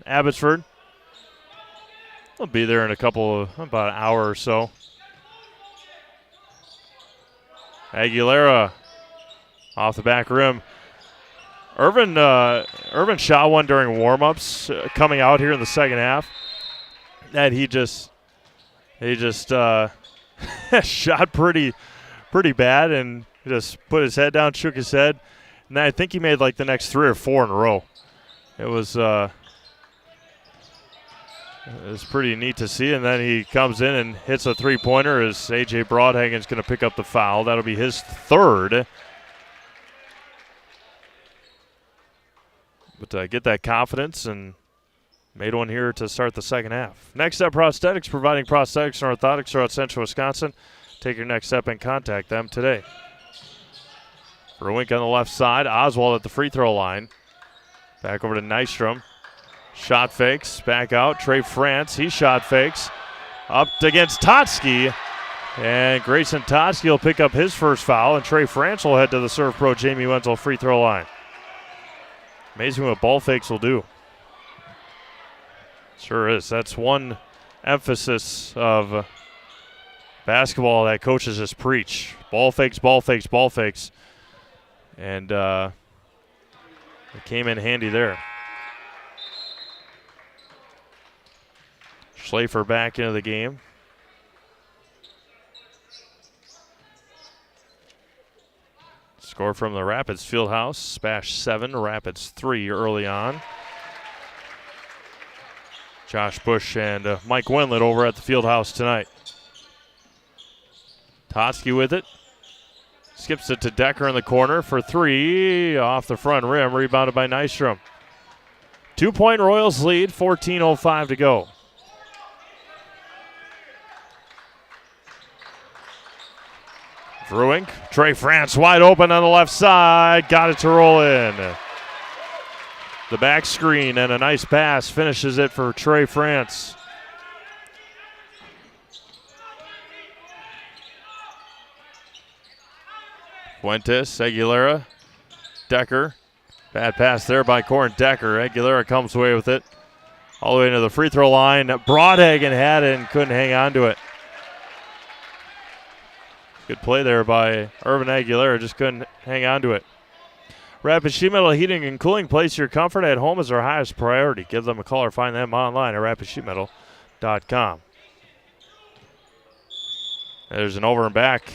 Abbotsford. We'll be there in about an hour or so. Aguilera off the back rim. Irvin shot one during warm-ups coming out here in the second half. And he just shot pretty bad and just put his head down, shook his head. And I think he made like the next 3 or 4 in a row. It was pretty neat to see. And then he comes in and hits a three-pointer as A.J. Broadhagen's going to pick up the foul. That'll be his 3rd. But get that confidence and made one here to start the second half. Next Step Prosthetics, providing prosthetics and orthotics throughout Central Wisconsin. Take your next step and contact them today. Vruwink on the left side. Oswald at the free throw line. Back over to Nystrom. Shot fakes. Back out. Trey France. He shot fakes. Up against Totsky. And Grayson Totsky will pick up his first foul. And Trey France will head to the Serve Pro Jamie Wenzel free throw line. Amazing what ball fakes will do. Sure is. That's one emphasis of basketball that coaches just preach. Ball fakes, ball fakes, ball fakes. And it came in handy there. Schlafer back into the game. Score from the Rapids Fieldhouse. Spash 7, Rapids 3 early on. Josh Bush and Mike Winlet over at the Fieldhouse tonight. Totsky with it. Skips it to Decker in the corner for three. Off the front rim. Rebounded by Nystrom. 2-point Royals lead. 14:05 to go. Vrewink. Trey France wide open on the left side. Got it to roll in. The back screen and a nice pass finishes it for Trey France. Fuentes, Aguilera, Decker. Bad pass there by Corin Decker. Aguilera comes away with it. All the way to the free throw line. Broadhagen had it and couldn't hang on to it. Good play there by Irvin Aguilera, just couldn't hang on to it. Rapid Sheet Metal Heating and Cooling. Place your comfort at home is our highest priority. Give them a call or find them online at rapidsheetmetal.com. There's an over and back.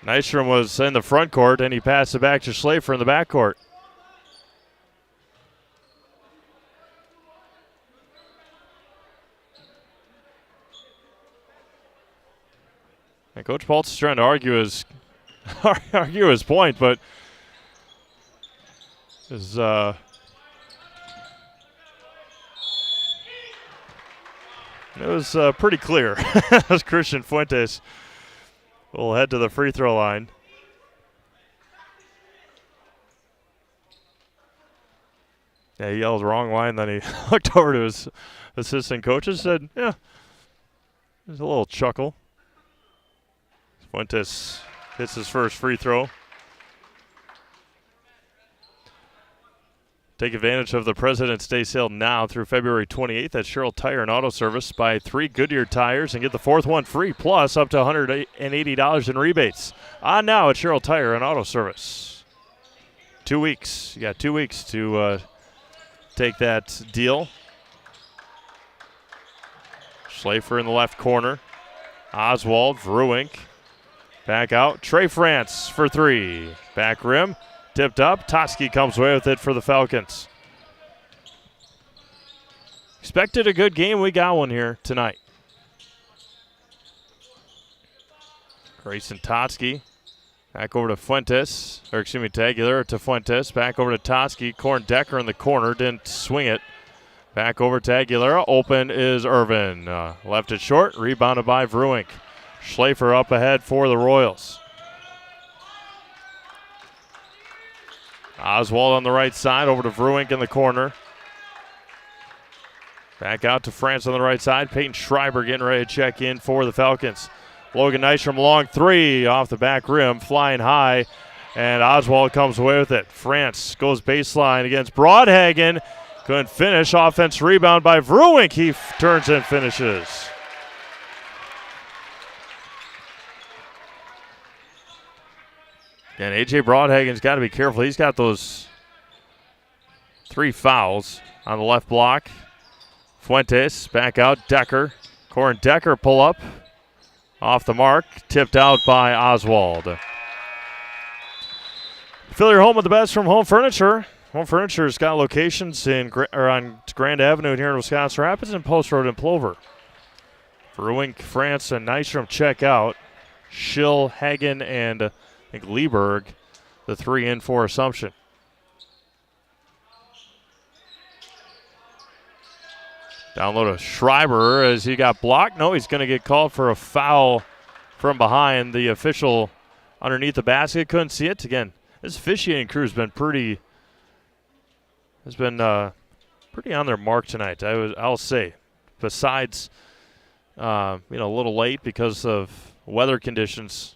Nystrom was in the front court, and he passed it back to Schlafer in the back court. And Coach Paltz is trying to argue his point, but it was pretty clear. As Christian Fuentes will head to the free throw line. Yeah, he yelled wrong line, then he looked over to his assistant coaches, said, yeah, there's a little chuckle. Fuentes hits his first free throw. Take advantage of the President's Day sale now through February 28th at Sherrill Tire and Auto Service. Buy 3 Goodyear tires and get the 4th one free, plus up to $180 in rebates. On now at Sherrill Tire and Auto Service. 2 weeks. You got 2 weeks to take that deal. Schlafer in the left corner. Oswald, Vrewink. Back out. Trey France for 3. Back rim. Tipped up. Totsky comes away with it for the Falcons. Expected a good game. We got one here tonight. Grayson Totsky. Back over to Fuentes. Or excuse me, to Aguilera to Fuentes. Back over to Totsky. Corin Decker in the corner. Didn't swing it. Back over to Aguilera. Open is Irvin. Left it short. Rebounded by Vrewink. Schlafer up ahead for the Royals. Oswald on the right side, over to Vrewink in the corner. Back out to France on the right side. Peyton Schreiber getting ready to check in for the Falcons. Logan Nystrom, long 3 off the back rim, flying high, and Oswald comes away with it. France goes baseline against Broadhagen. Couldn't finish. Offense rebound by Vrewink. He turns and finishes. And A.J. Broadhagen's got to be careful. He's got those 3 fouls on the left block. Fuentes back out. Decker. Corin Decker pull up. Off the mark. Tipped out by Oswald. Fill your home with the best from Home Furniture. Home Furniture's got locations on Grand Avenue here in Wisconsin Rapids and Post Road in Plover. Vrewink, France, and Nystrom check out. Schill, Hagen, and I think Lieberg, the 3 in for Assumption. Down low to Schreiber as he got blocked. No, he's going to get called for a foul from behind. The official underneath the basket couldn't see it. Again, this officiating crew has been pretty on their mark tonight. I'll say. Besides, a little late because of weather conditions.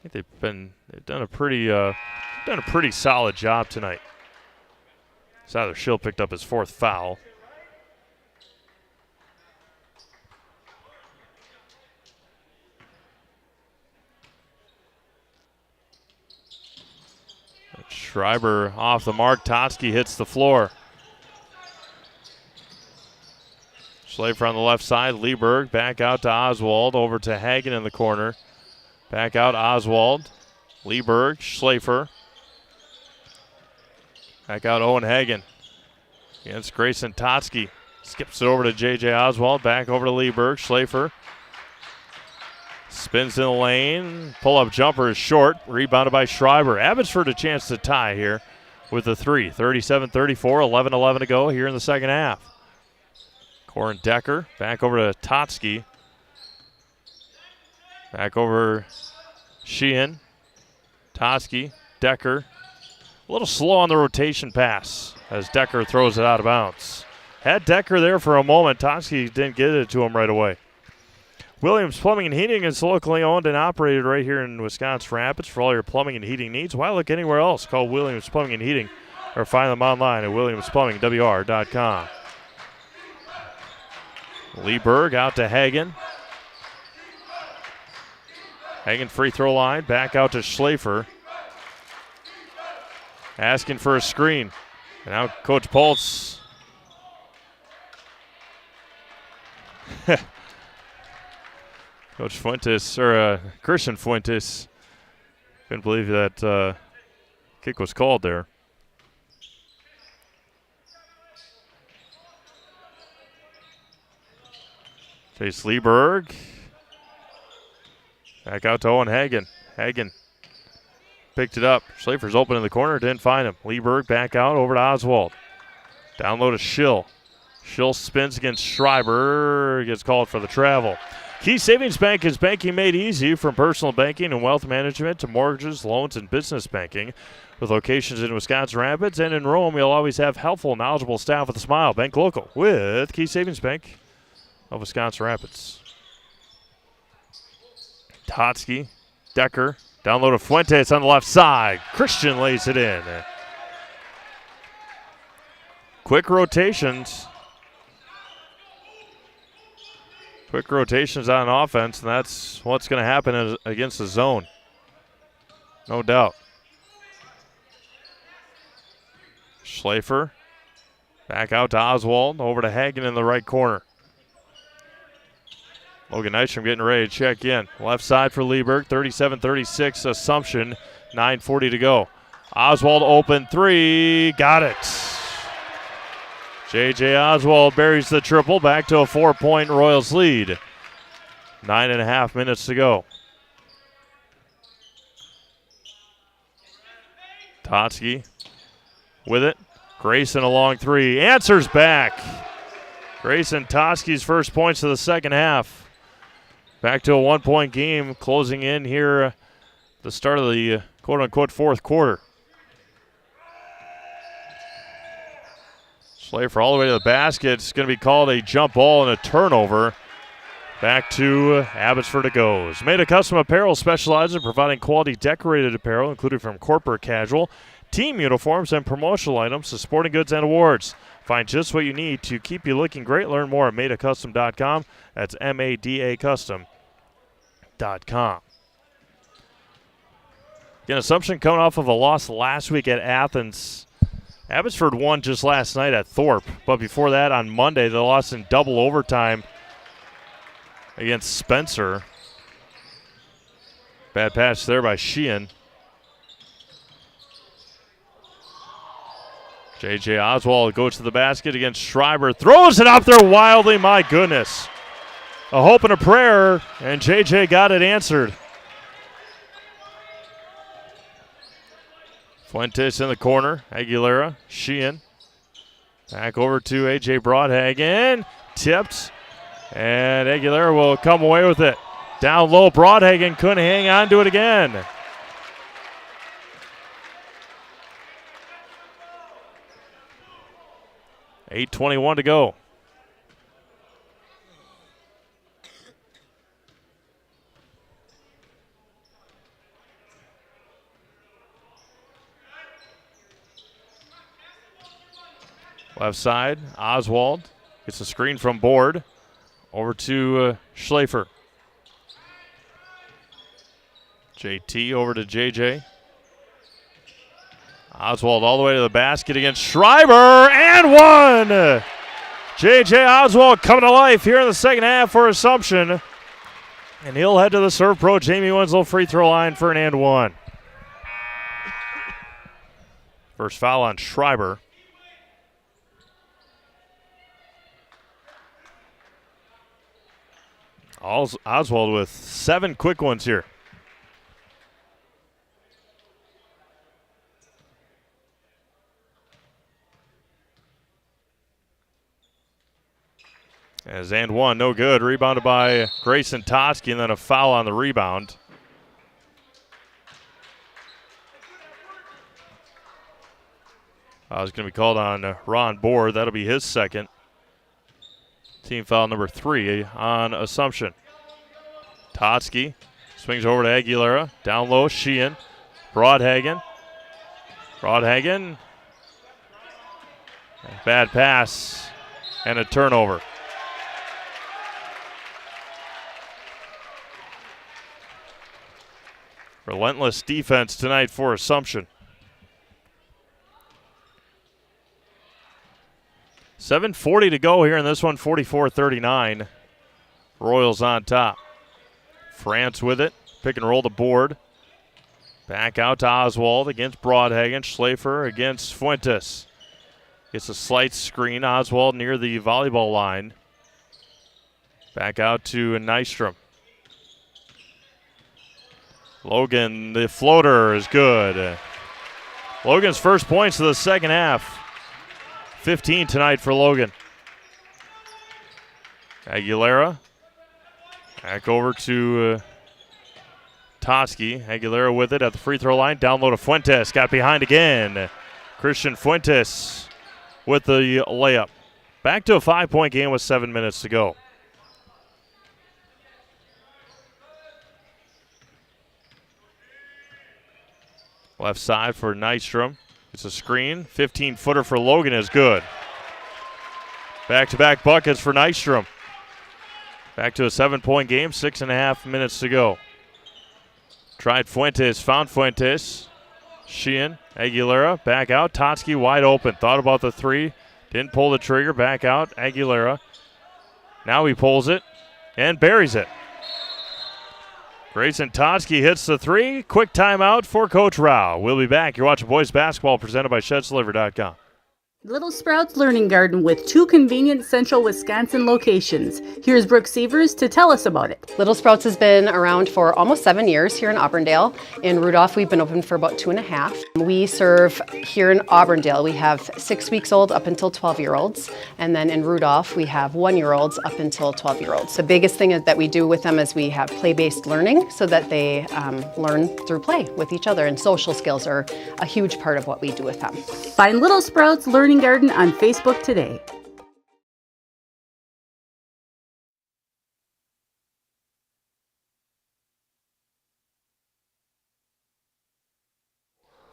I think they've done a pretty solid job tonight. Tyler Schill picked up his 4th foul. Schreiber off the mark. Totsky hits the floor. Schlafer on the left side. Lieberg back out to Oswald. Over to Hagen in the corner. Back out Oswald. Lieberg. Schlafer. Back out Owen Hagen against Grayson Totsky. Skips it over to J.J. Oswald. Back over to Lieberg. Schlafer Spins in the lane. Pull-up jumper is short. Rebounded by Schreiber. Abbotsford a chance to tie here with the three. 37-34, 11-11 to go here in the second half. Corin Decker back over to Totsky. Back over Sheehan. Totsky. Decker. A little slow on the rotation pass as Decker throws it out of bounds. Had Decker there for a moment. Totsky didn't get it to him right away. Williams Plumbing and Heating is locally owned and operated right here in Wisconsin Rapids. For all your plumbing and heating needs, why look anywhere else? Call Williams Plumbing and Heating or find them online at williamsplumbingwr.com. Lee Berg out to Hagen. Hagen free throw line, back out to Schlafer. Asking for a screen. And now Coach Pulse. Coach Fuentes, or Christian Fuentes, couldn't believe that kick was called there. Chase Lieberg. Back out to Owen Hagen. Hagen picked it up. Schlafer's open in the corner, didn't find him. Lieberg back out over to Oswald. Down low to Schill. Schill spins against Schreiber, gets called for the travel. Key Savings Bank is banking made easy, from personal banking and wealth management to mortgages, loans, and business banking. With locations in Wisconsin Rapids and in Rome, you'll always have helpful, knowledgeable staff with a smile. Bank local with Key Savings Bank of Wisconsin Rapids. Totsky, Decker, down low to Fuentes on the left side. Christian lays it in. Quick rotations. Quick rotations on offense, and that's what's going to happen against the zone. No doubt. Schlafer back out to Oswald, over to Hagen in the right corner. Logan Nystrom getting ready to check in. Left side for Lieberg, 37-36 Assumption, 9:40 to go. Oswald open three, got it. J.J. Oswald buries the triple, back to a 4-point Royals lead. 9.5 minutes to go. Totsky with it. Grayson a long three, answers back. Grayson, Totsky's first points of the second half. Back to a 1-point game, closing in here the start of the quote-unquote fourth quarter. Schlafer all the way to the basket. It's going to be called a jump ball and a turnover. Back to Abbotsford it goes. Made a Custom Apparel specializes in providing quality decorated apparel, including from corporate casual, team uniforms, and promotional items to sporting goods and awards. Find just what you need to keep you looking great. Learn more at madeacustom.com. That's MADA Custom.com. Again, Assumption coming off of a loss last week at Athens. Abbotsford won just last night at Thorpe, but before that on Monday they lost in double overtime against Spencer. Bad pass there by Sheehan. J.J. Oswald goes to the basket against Schreiber, throws it up there wildly, my goodness. A hope and a prayer, and J.J. got it answered. Fuentes in the corner. Aguilera, Sheehan. Back over to A.J. Broadhagen. Tipped. And Aguilera will come away with it. Down low, Broadhagen couldn't hang on to it again. $8:21 to go. Left side, Oswald gets a screen from Board. Over to Schlafer. JT over to JJ. Oswald all the way to the basket against Schreiber, and one! JJ Oswald coming to life here in the second half for Assumption. And he'll head to the Serve Pro Jamie Winslow free throw line for an and one. First foul on Schreiber. Oswald with 7 quick ones here. As and one, no good. Rebounded by Grayson Totsky, and then a foul on the rebound. It's going to be called on Ron Board. That'll be his second. Team foul number 3 on Assumption. Totsky swings over to Aguilera. Down low, Sheehan. Broadhagen. Bad pass and a turnover. Relentless defense tonight for Assumption. 7:40 to go here in this one, 44-39. Royals on top. France with it. Pick and roll the board. Back out to Oswald against Broadhagen. Schlafer against Fuentes. Gets a slight screen. Oswald near the volleyball line. Back out to Nystrom. Logan, the floater is good. Logan's first points of the second half. 15 tonight for Logan. Aguilera. Back over to Totsky. Aguilera with it at the free throw line. Down low to Fuentes. Got behind again. Christian Fuentes with the layup. Back to a 5-point game with 7 minutes to go. Left side for Nystrom. It's a screen. 15-footer for Logan is good. Back-to-back buckets for Nystrom. Back to a 7-point game, 6.5 minutes to go. Tried Fuentes, found Fuentes. Sheehan, Aguilera, back out. Totsky wide open. Thought about the three. Didn't pull the trigger. Back out. Aguilera. Now he pulls it and buries it. Grayson Totsky hits the three. Quick timeout for Coach Rao. We'll be back. You're watching boys basketball presented by ShedsLiver.com. Little Sprouts Learning Garden with 2 convenient central Wisconsin locations. Here's Brooke Sievers to tell us about it. Little Sprouts has been around for almost 7 years here in Auburndale. In Rudolph, we've been open for about 2.5. We serve here in Auburndale, we have 6 weeks old up until 12-year-olds. And then in Rudolph, we have 1-year-olds up until 12-year-olds. The biggest thing that we do with them is we have play-based learning so that they learn through play with each other. And social skills are a huge part of what we do with them. Find Little Sprouts Learning Garden on Facebook today.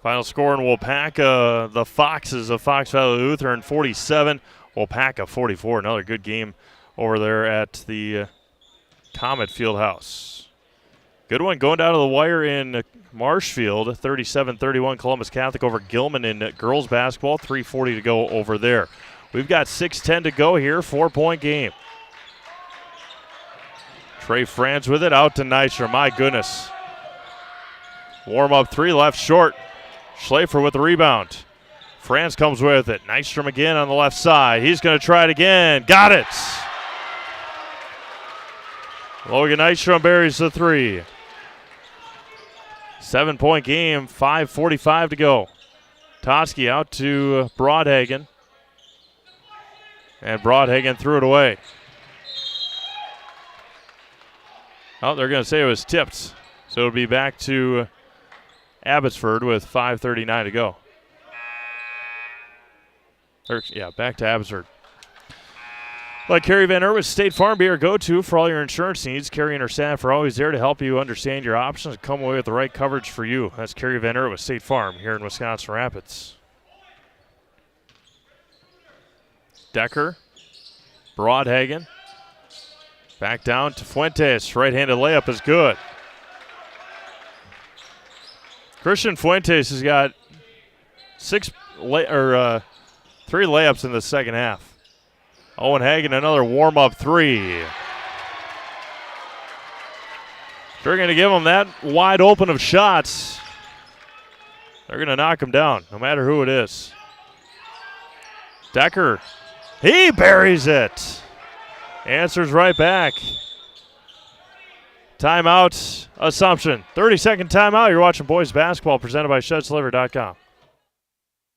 Final score in Wapaka, the Foxes of Fox Valley Lutheran 47, Wapaka 44. Another good game over there at the Comet Fieldhouse. Good one going down to the wire in Marshfield, 37-31 Columbus Catholic over Gilman in girls basketball, 3:40 to go over there. We've got 6:10 to go here, 4-point game. Trey Franz with it, out to Nystrom, my goodness. Warm-up three, left short. Schlafer with the rebound. Franz comes with it. Nystrom again on the left side. He's going to try it again. Got it. Logan Nystrom buries the three. 7-point game, 5:45 to go. Totsky out to Broadhagen. And Broadhagen threw it away. Oh, they're going to say it was tipped. So it'll be back to Abbotsford with 5:39 to go. Back to Abbotsford. Let Carrie Van Erwitz State Farm be your go-to for all your insurance needs. Carrie and her staff are always there to help you understand your options and come away with the right coverage for you. That's Carrie Van Erwitz State Farm here in Wisconsin Rapids. Decker, Broadhagen, back down to Fuentes. Right-handed layup is good. Christian Fuentes has got 3 layups in the second half. Owen Hagen, another warm-up three. They're going to give him that wide open of shots. They're going to knock him down, no matter who it is. Decker, he buries it. Answers right back. Timeout, Assumption. 30-second timeout. You're watching boys basketball presented by ShedsLiver.com.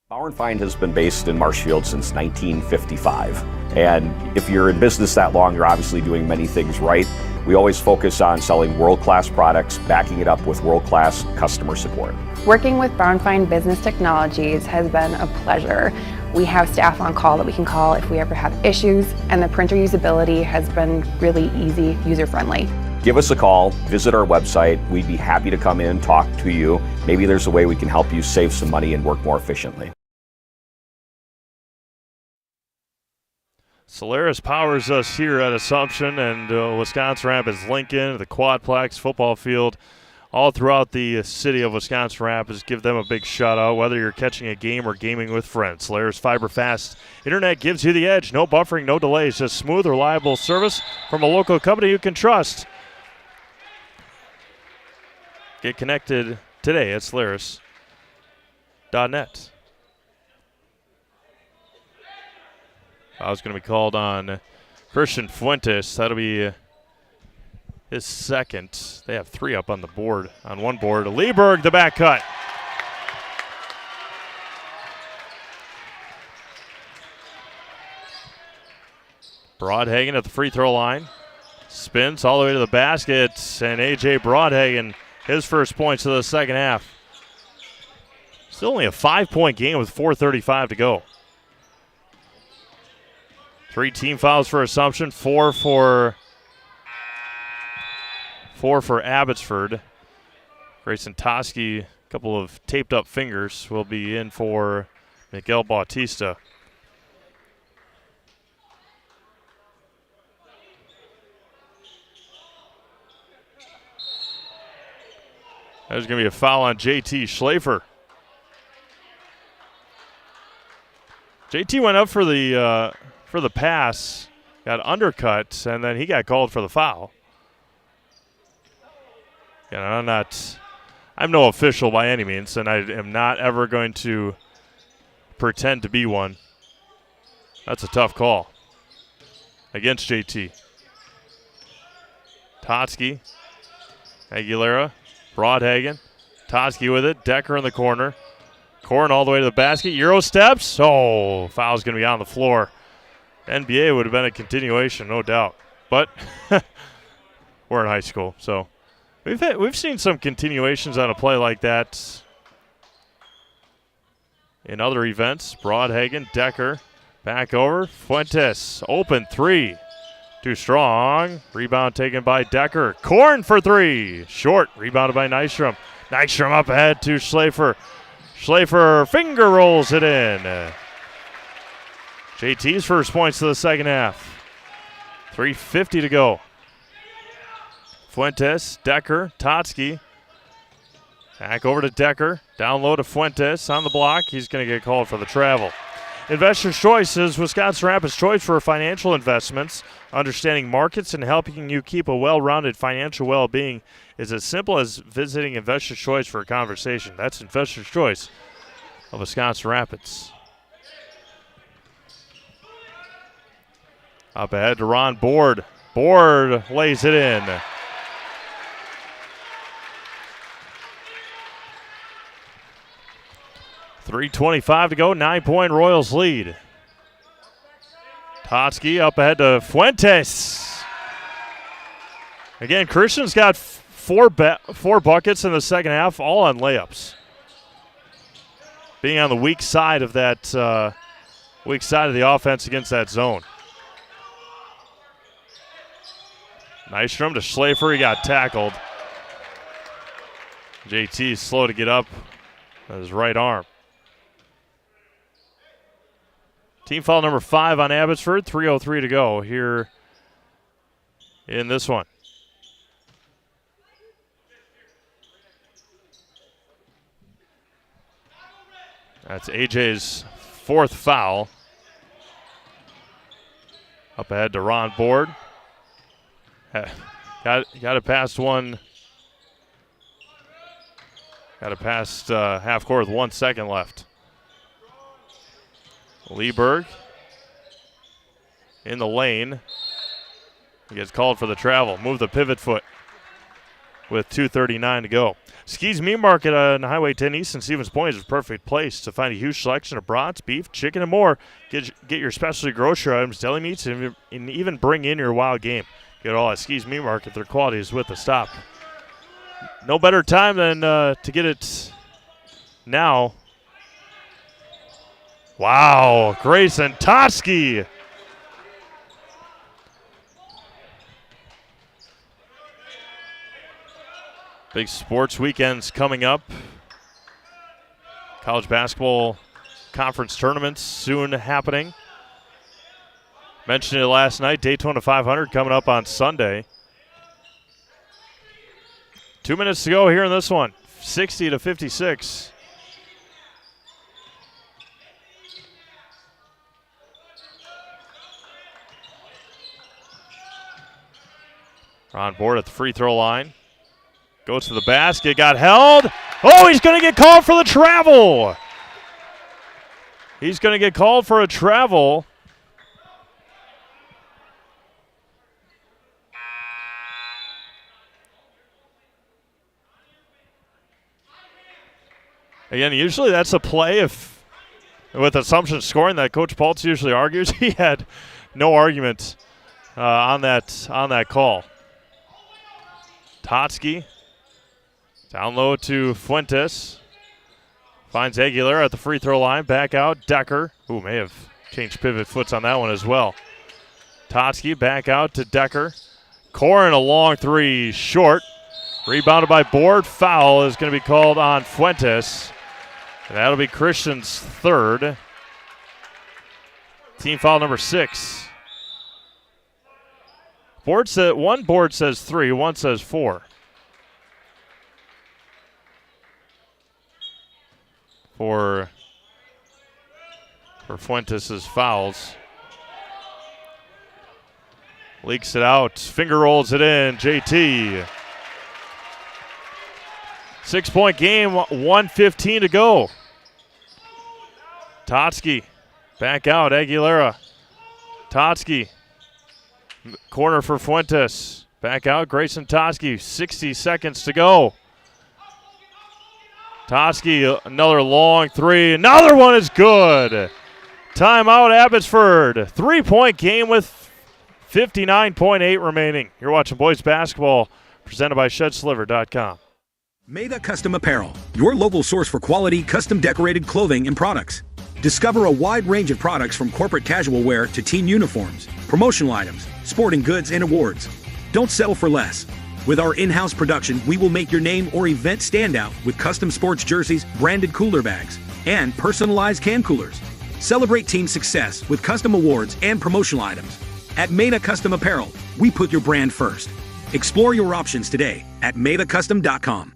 Bauer & Fine has been based in Marshfield since 1955. And if you're in business that long, you're obviously doing many things right. We always focus on selling world-class products, backing it up with world-class customer support. Working with Bauer & Fine Business Technologies has been a pleasure. We have staff on call that we can call if we ever have issues, and the printer usability has been really easy, user-friendly. Give us a call, visit our website. We'd be happy to come in, talk to you. Maybe there's a way we can help you save some money and work more efficiently. Solaris powers us here at Assumption and Wisconsin Rapids Lincoln, the Quadplex football field, all throughout the city of Wisconsin Rapids. Give them a big shout out, whether you're catching a game or gaming with friends. Solaris Fiber Fast Internet gives you the edge. No buffering, no delays, just smooth, reliable service from a local company you can trust. Get connected today at Solaris.net. I was going to be called on Christian Fuentes. That'll be his second. They have 3 up on the board. On one board, Lieberg, the back cut. Broadhagen at the free throw line. Spins all the way to the basket, and A.J. Broadhagen, his first points of the second half. Still only a 5-point game with 4:35 to go. 3 team fouls for Assumption, 4 for Abbotsford. Grayson Toski, a couple of taped up fingers, will be in for Miguel Bautista. There's going to be a foul on JT Schlafer. JT went up for the pass, got undercut, and then he got called for the foul. And I'm no official by any means, and I am not ever going to pretend to be one. That's a tough call against JT. Totsky, Aguilera, Broadhagen, Totsky with it, Decker in the corner. Corn all the way to the basket, Euro steps. Oh, foul's going to be on the floor. NBA would have been a continuation, no doubt. But we're in high school, so we've seen some continuations on a play like that in other events. Broadhagen, Decker, back over. Fuentes, open 3. Too strong. Rebound taken by Decker. Corn for 3. Short. Rebounded by Nystrom. Nystrom up ahead to Schlafer. Schlafer finger rolls it in. JT's first points of the second half. 3:50 to go. Fuentes, Decker, Totsky. Back over to Decker. Down low to Fuentes on the block. He's going to get called for the travel. Investor's Choice is Wisconsin Rapids' choice for financial investments. Understanding markets and helping you keep a well-rounded financial well-being is as simple as visiting Investor's Choice for a conversation. That's Investor's Choice of Wisconsin Rapids. Up ahead to Ron Board. Board lays it in. .325 to go, 9-point Royals lead. Totsky up ahead to Fuentes. Again, Christian's got four buckets in the second half, all on layups. Being on the weak side of that, weak side of the offense against that zone. Nystrom to Schlafer, he got tackled. JT is slow to get up with his right arm. Team foul number 5 on Abbotsford, 3:03 to go here in this one. That's AJ's 4th foul. Up ahead to Ron Board. Got it past one. Got it past half court with 1 second left. Lieberg in the lane. He gets called for the travel. Move the pivot foot. with 2:39 to go. Skees Meat Market on Highway 10 East in Stevens Point is a perfect place to find a huge selection of brats, beef, chicken, and more. Get your specialty grocery items, deli meats, and even bring in your wild game. Get it all at Skees Meat Market. Their quality is with the stop. No better time than to get it now. Wow, Grayson Totsky. Big sports weekends coming up. College basketball conference tournaments soon happening. Mentioned it last night, Daytona 500 coming up on Sunday. 2 minutes to go here in this one, 60-56. On board at the free throw line. Goes to the basket, got held. Oh, he's going to get called for the travel. He's going to get called for a travel. Again, usually that's a play if with Assumption scoring that Coach Paltz usually argues. He had no argument on that call. Totsky down low to Fuentes. Finds Aguilera at the free throw line. Back out. Decker, who may have changed pivot foots on that one as well. Totsky back out to Decker. Corin a long three short. Rebounded by Board. Foul is going to be called on Fuentes. And that'll be Christian's third. Team foul number 6. One board says 3, one says 4. For Fuentes' fouls. Leaks it out, finger rolls it in, JT. 6-point game, 1:15 to go. Totsky back out, Aguilera. Totsky, corner for Fuentes. Back out, Grayson Totsky, 60 seconds to go. Totsky, another long three. Another one is good. Timeout, Abbotsford. 3-point game with 59.8 remaining. You're watching boys basketball presented by ShedSliver.com. Maida Custom Apparel, your local source for quality, custom decorated clothing and products. Discover a wide range of products from corporate casual wear to team uniforms, promotional items, sporting goods, and awards. Don't settle for less. With our in-house production, we will make your name or event stand out with custom sports jerseys, branded cooler bags, and personalized can coolers. Celebrate team success with custom awards and promotional items. At Maida Custom Apparel, we put your brand first. Explore your options today at maidacustom.com.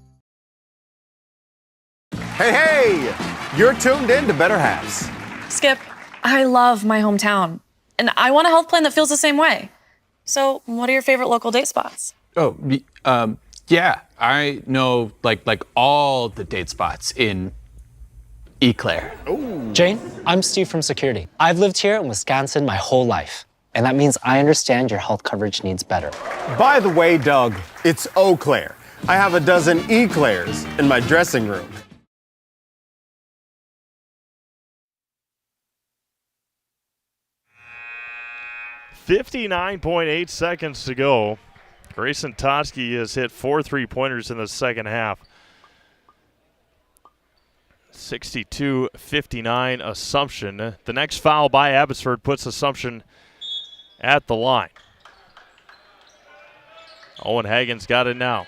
Hey, you're tuned in to Better Halves. Skip, I love my hometown, and I want a health plan that feels the same way. So, what are your favorite local date spots? Oh, yeah, I know like all the date spots in Eau Claire. Jane, I'm Steve from Security. I've lived here in Wisconsin my whole life, and that means I understand your health coverage needs better. By the way, Doug, it's Eau Claire. I have a dozen Eclairs in my dressing room. .8 seconds to go. Grayson Totsky has hit 4 3-pointers in the second half. 62-59 Assumption. The next foul by Abbotsford puts Assumption at the line. Owen Hagen's got it now.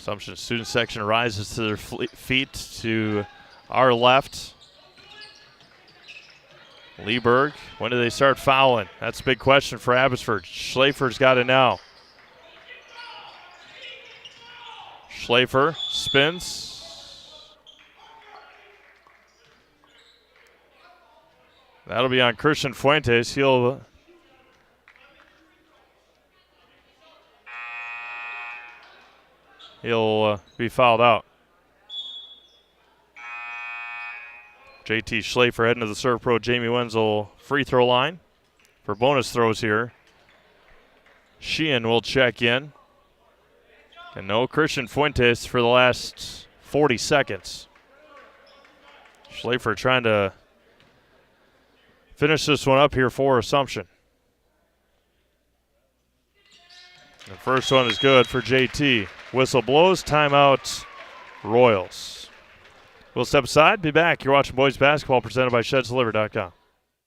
Assumption student section rises to their feet to our left. Lieberg, when do they start fouling? That's a big question for Abbotsford. Schlafer's got it now. Schlafer spins. That'll be on Christian Fuentes. He'll be fouled out. JT Schlafer heading to the Serve Pro Jamie Wenzel free throw line for bonus throws here. Sheehan will check in. And no Christian Fuentes for the last 40 seconds. Schlafer trying to finish this one up here for Assumption. The first one is good for JT. Whistle blows, timeout, Royals. We'll step aside, be back. You're watching boys basketball presented by ShedsDeliver.com.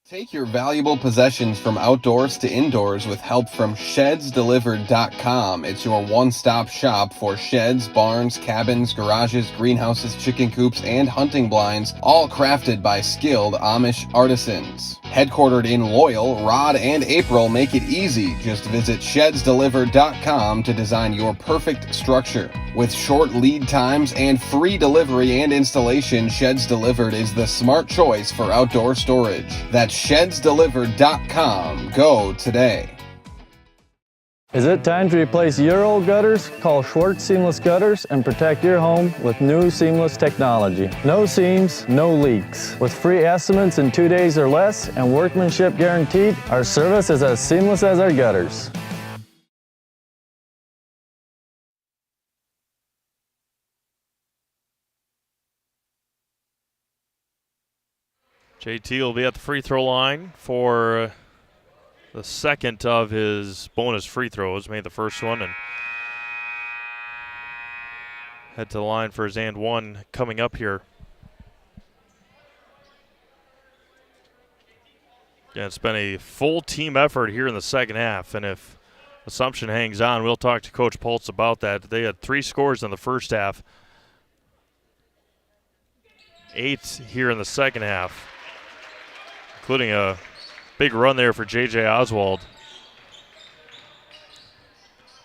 Take your valuable possessions from outdoors to indoors with help from ShedsDelivered.com. It's your one-stop shop for sheds, barns, cabins, garages, greenhouses, chicken coops, and hunting blinds, all crafted by skilled Amish artisans. Headquartered in Loyal, Rod and April make it easy. Just visit ShedsDelivered.com to design your perfect structure. With short lead times and free delivery and installation, Sheds Delivered is the smart choice for outdoor storage. That's ShedsDelivered.com. Go today. Is it time to replace your old gutters? Call Schwartz Seamless Gutters and protect your home with new seamless technology. No seams, no leaks. With free estimates in 2 days or less and workmanship guaranteed, our service is as seamless as our gutters. JT will be at the free throw line for the second of his bonus free throws. Made the first one and head to the line for his and one coming up here. Yeah, it's been a full team effort here in the second half, and if Assumption hangs on, we'll talk to Coach Pultz about that. They had 3 scores in the first half, 8 here in the second half, including a big run there for J.J. Oswald.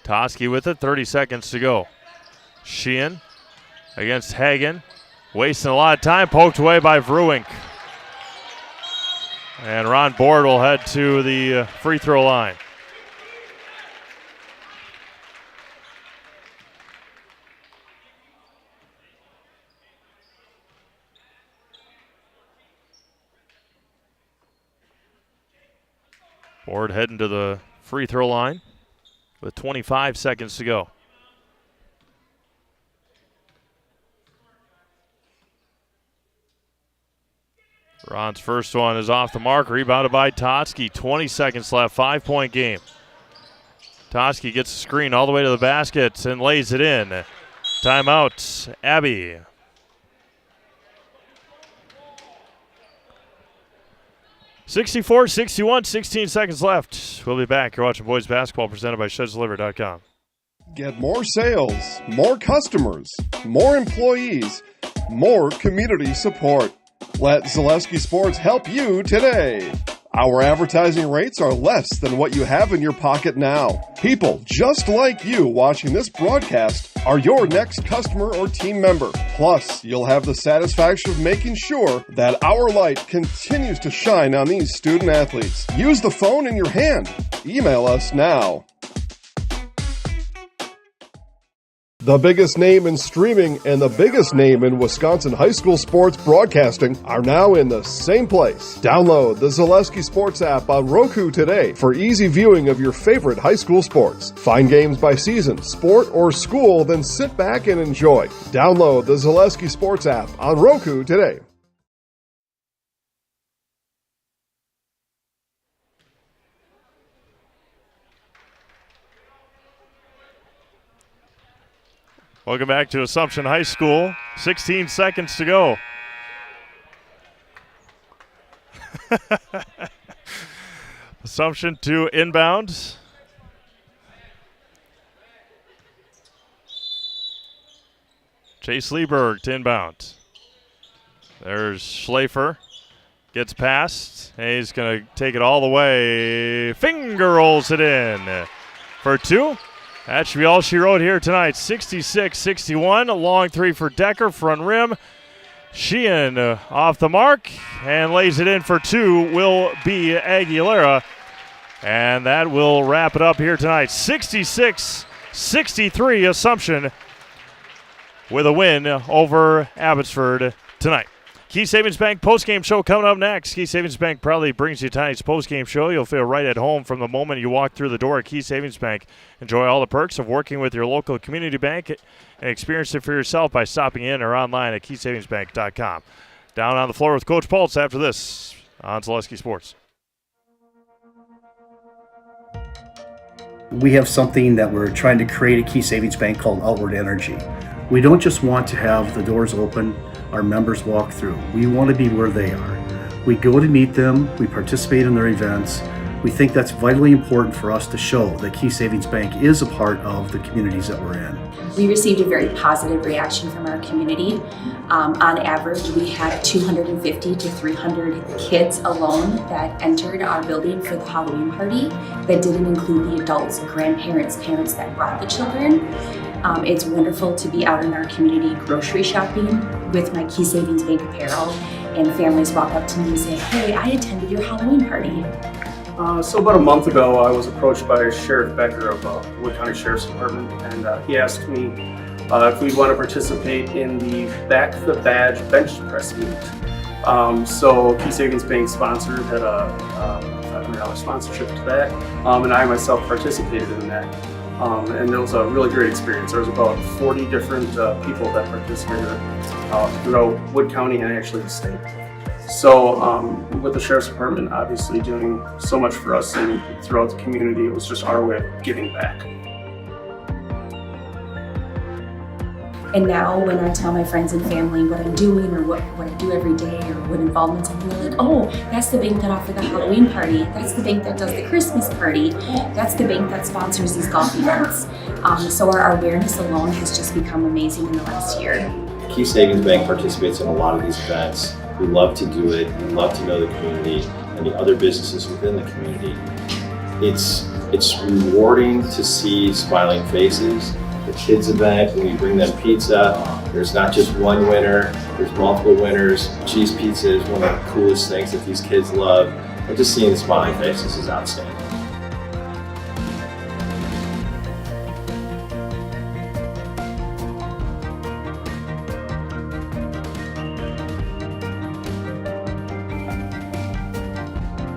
Toski with it, 30 seconds to go. Sheehan against Hagen, wasting a lot of time, poked away by Vrewink. And Ron Board will head to the free throw line. Board heading to the free throw line with 25 seconds to go. Ron's first one is off the mark, rebounded by Totsky. 20 seconds left, 5-point game. Totsky gets a screen all the way to the basket and lays it in. Timeout, Abbey. (64-61), 16 seconds left. We'll be back. You're watching boys basketball presented by ShedsDeliver.com. Get more sales, more customers, more employees, more community support. Let Zaleski Sports help you today. Our advertising rates are less than what you have in your pocket now. People just like you watching this broadcast are your next customer or team member. Plus, you'll have the satisfaction of making sure that our light continues to shine on these student athletes. Use the phone in your hand. Email us now. The biggest name in streaming and the biggest name in Wisconsin high school sports broadcasting are now in the same place. Download the Zaleski Sports app on Roku today for easy viewing of your favorite high school sports. Find games by season, sport, or school, then sit back and enjoy. Download the Zaleski Sports app on Roku today. Welcome back to Assumption High School. 16 seconds to go. Assumption to inbound. Chase Lieberg to inbound. There's Schlafer. Gets past. He's going to take it all the way. Finger rolls it in for 2. That should be all she wrote here tonight. 66-61. A long 3 for Decker, front rim. Sheehan off the mark and lays it in for 2. Will be Aguilera. And that will wrap it up here tonight. 66-63 Assumption with a win over Abbotsford tonight. Key Savings Bank postgame show coming up next. Key Savings Bank proudly brings you tonight's postgame show. You'll feel right at home from the moment you walk through the door at Key Savings Bank. Enjoy all the perks of working with your local community bank and experience it for yourself by stopping in or online at keysavingsbank.com. Down on the floor with Coach Pulse after this on Zaleski Sports. We have something that we're trying to create at Key Savings Bank called Outward Energy. We don't just want to have the doors open, our members walk through. We want to be where they are. We go to meet them, we participate in their events. We think that's vitally important for us to show that Key Savings Bank is a part of the communities that we're in. We received a very positive reaction from our community. On average, we had 250 to 300 kids alone that entered our building for the Halloween party. That didn't include the adults, grandparents, parents that brought the children. It's wonderful to be out in our community grocery shopping with my Key Savings Bank apparel, and families walk up to me and say, "Hey, I attended your Halloween party." So about a month ago, I was approached by Sheriff Becker of Wood County Sheriff's Department, and he asked me if we'd want to participate in the Back the Badge bench press meet. So Key Savings Bank sponsored, had a $500 sponsorship to that, and I myself participated in that. And it was a really great experience. There was about 40 different people that participated throughout Wood County and actually the state. So with the Sheriff's Department obviously doing so much for us and throughout the community, it was just our way of giving back. And now when I tell my friends and family what I'm doing or what I do every day or what involvements I'm doing, they're like, "Oh, that's the bank that offered the Halloween party. That's the bank that does the Christmas party. That's the bank that sponsors these golf events." So our awareness alone has just become amazing in the last year. Key Savings Bank participates in a lot of these events. We love to do it. We love to know the community and the other businesses within the community. It's rewarding to see smiling faces. The kids event, when we bring them pizza, there's not just one winner, there's multiple winners. Cheese pizza is one of the coolest things that these kids love. And just seeing the smiling faces is outstanding.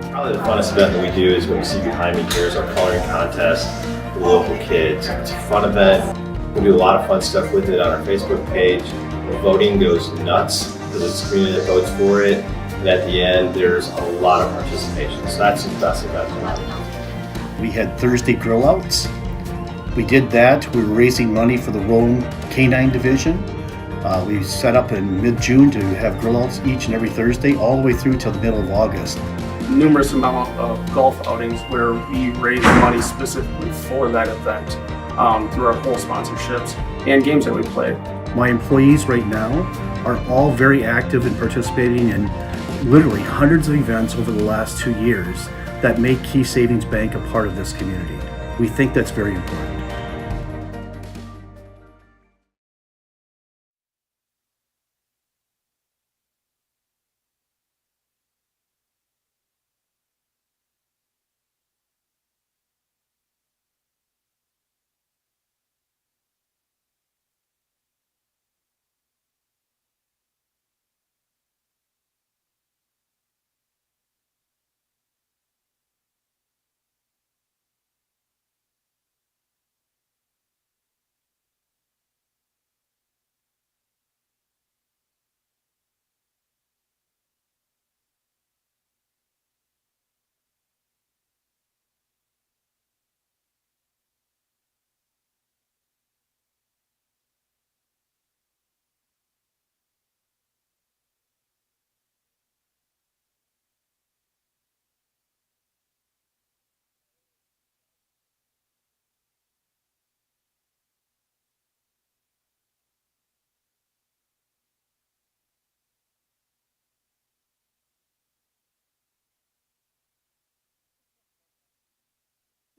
Probably the funnest event that we do is what you see behind me here is our coloring contest for the local kids. It's a fun event. We do a lot of fun stuff with it on our Facebook page. The voting goes nuts because it's the community that votes for it. And at the end, there's a lot of participation. So that's the best event. We had Thursday grill outs. We did that. We were raising money for the Rome Canine Division. We set up in mid-June to have grill outs each and every Thursday all the way through till the middle of August. Numerous amount of golf outings where we raise money specifically for that event through our whole sponsorships and games that we play. My employees right now are all very active in participating in literally hundreds of events over the last 2 years that make Key Savings Bank a part of this community. We think that's very important.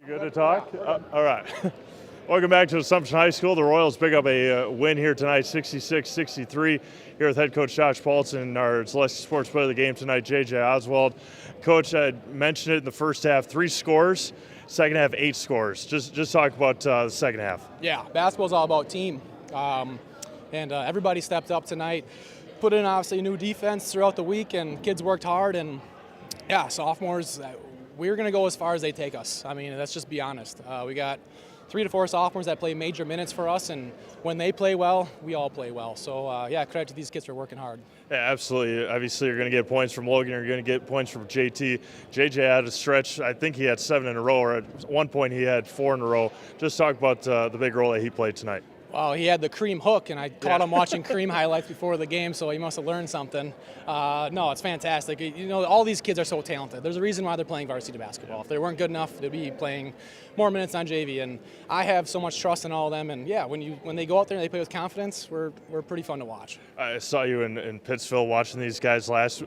You good to talk? All right. Welcome back to Assumption High School. The Royals pick up a win here tonight, 66-63, here with head coach Josh Paulson and our Zaleski Sports Player of the Game tonight, J.J. Oswald. Coach, I mentioned it in the first half, 3 scores, second half, 8 scores. Just talk about the second half. Yeah, basketball's all about team, and everybody stepped up tonight. put in obviously a new defense throughout the week, and kids worked hard. And yeah, sophomores, we're going to go as far as they take us. I mean, let's just be honest. We got 3 to 4 sophomores that play major minutes for us, and when they play well, we all play well. So yeah, credit to these kids for working hard. Yeah, absolutely. Obviously, you're going to get points from Logan. You're going to get points from JT. JJ had a stretch. I think he had 7 in a row, or at one point he had 4 in a row. Just talk about the big role that he played tonight. Well, he had the cream hook, and I caught him watching cream highlights before the game, so he must have learned something. No, it's fantastic. You know, all these kids are so talented. There's a reason why they're playing varsity basketball. If they weren't good enough, they'd be playing more minutes on JV, and I have so much trust in all of them. And yeah, when they go out there and they play with confidence, we're pretty fun to watch. I saw you in Pittsville watching these guys last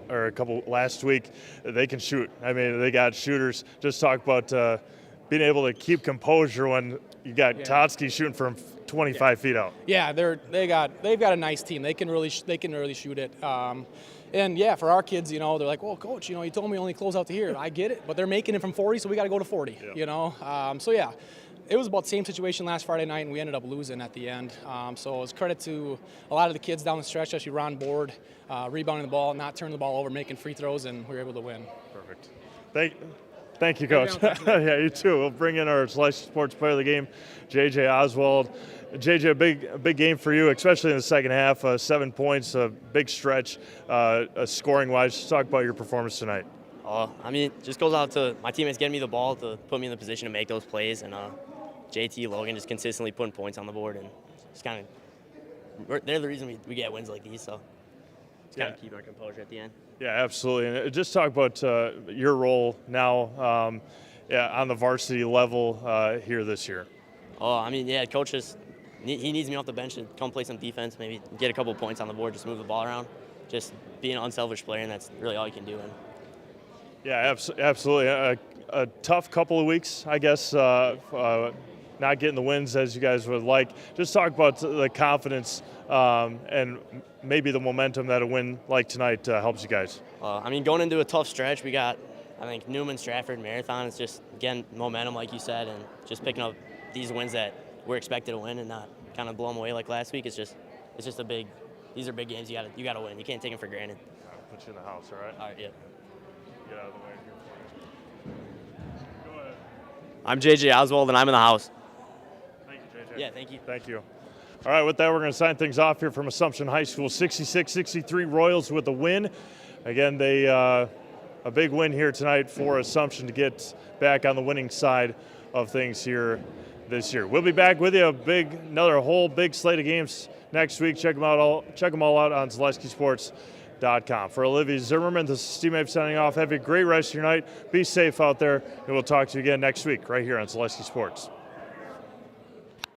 week. They can shoot. I mean, they got shooters. Just talk about being able to keep composure when you got Totsky shooting from 25 feet out. Yeah, they've got a nice team. They can really shoot it. And yeah, for our kids, you know, they're like, well, coach, you know, you told me only close out to here. I get it, but they're making it from 40, so we got to go to 40. You know, so yeah. It was about the same situation last Friday night, and we ended up losing at the end. So it's credit to a lot of the kids down the stretch, especially Ron Board, rebounding the ball, not turning the ball over, making free throws, and we were able to win. Perfect. Thank you, Coach. Yeah, you too. We'll bring in our Celestial Sports Player of the Game, JJ Oswald. JJ, a big game for you, especially in the second half. 7 points, a big stretch, scoring-wise. Just talk about your performance tonight. I mean, it just goes out to my teammates getting me the ball to put me in the position to make those plays, and JT, Logan just consistently putting points on the board, and just kind of they're the reason we get wins like these. So just kind of keep our composure at the end. Yeah, absolutely. And just talk about your role now on the varsity level here this year. I mean, yeah, coach he needs me off the bench to come play some defense, maybe get a couple of points on the board, just move the ball around, just be an unselfish player, and that's really all you can do. And yeah, absolutely. A tough couple of weeks, I guess, not getting the wins as you guys would like. Just talk about the confidence and maybe the momentum that a win like tonight helps you guys. I mean, going into a tough stretch, we got, I think, Newman, Stratford, Marathon. It's just, again, momentum, like you said, and just picking up these wins that we're expected to win and not kind of blow them away like last week. It's just these are big games. You gotta win. You can't take them for granted. I'll put you in the house, all right? All right, yeah. Get out of the way here. Go ahead. I'm JJ Oswald, and I'm in the house. Thank you, JJ. Yeah, thank you. Thank you. All right, with that, we're going to sign things off here from Assumption High School. 66-63 Royals with a win. Again, a big win here tonight for Assumption to get back on the winning side of things here this year. We'll be back with you another whole big slate of games next week. Check them all out on ZaleskiSports.com. For Olivia Zimmerman, this is Steve Mabe signing off. Have a great rest of your night. Be safe out there, and we'll talk to you again next week right here on Zaleski Sports.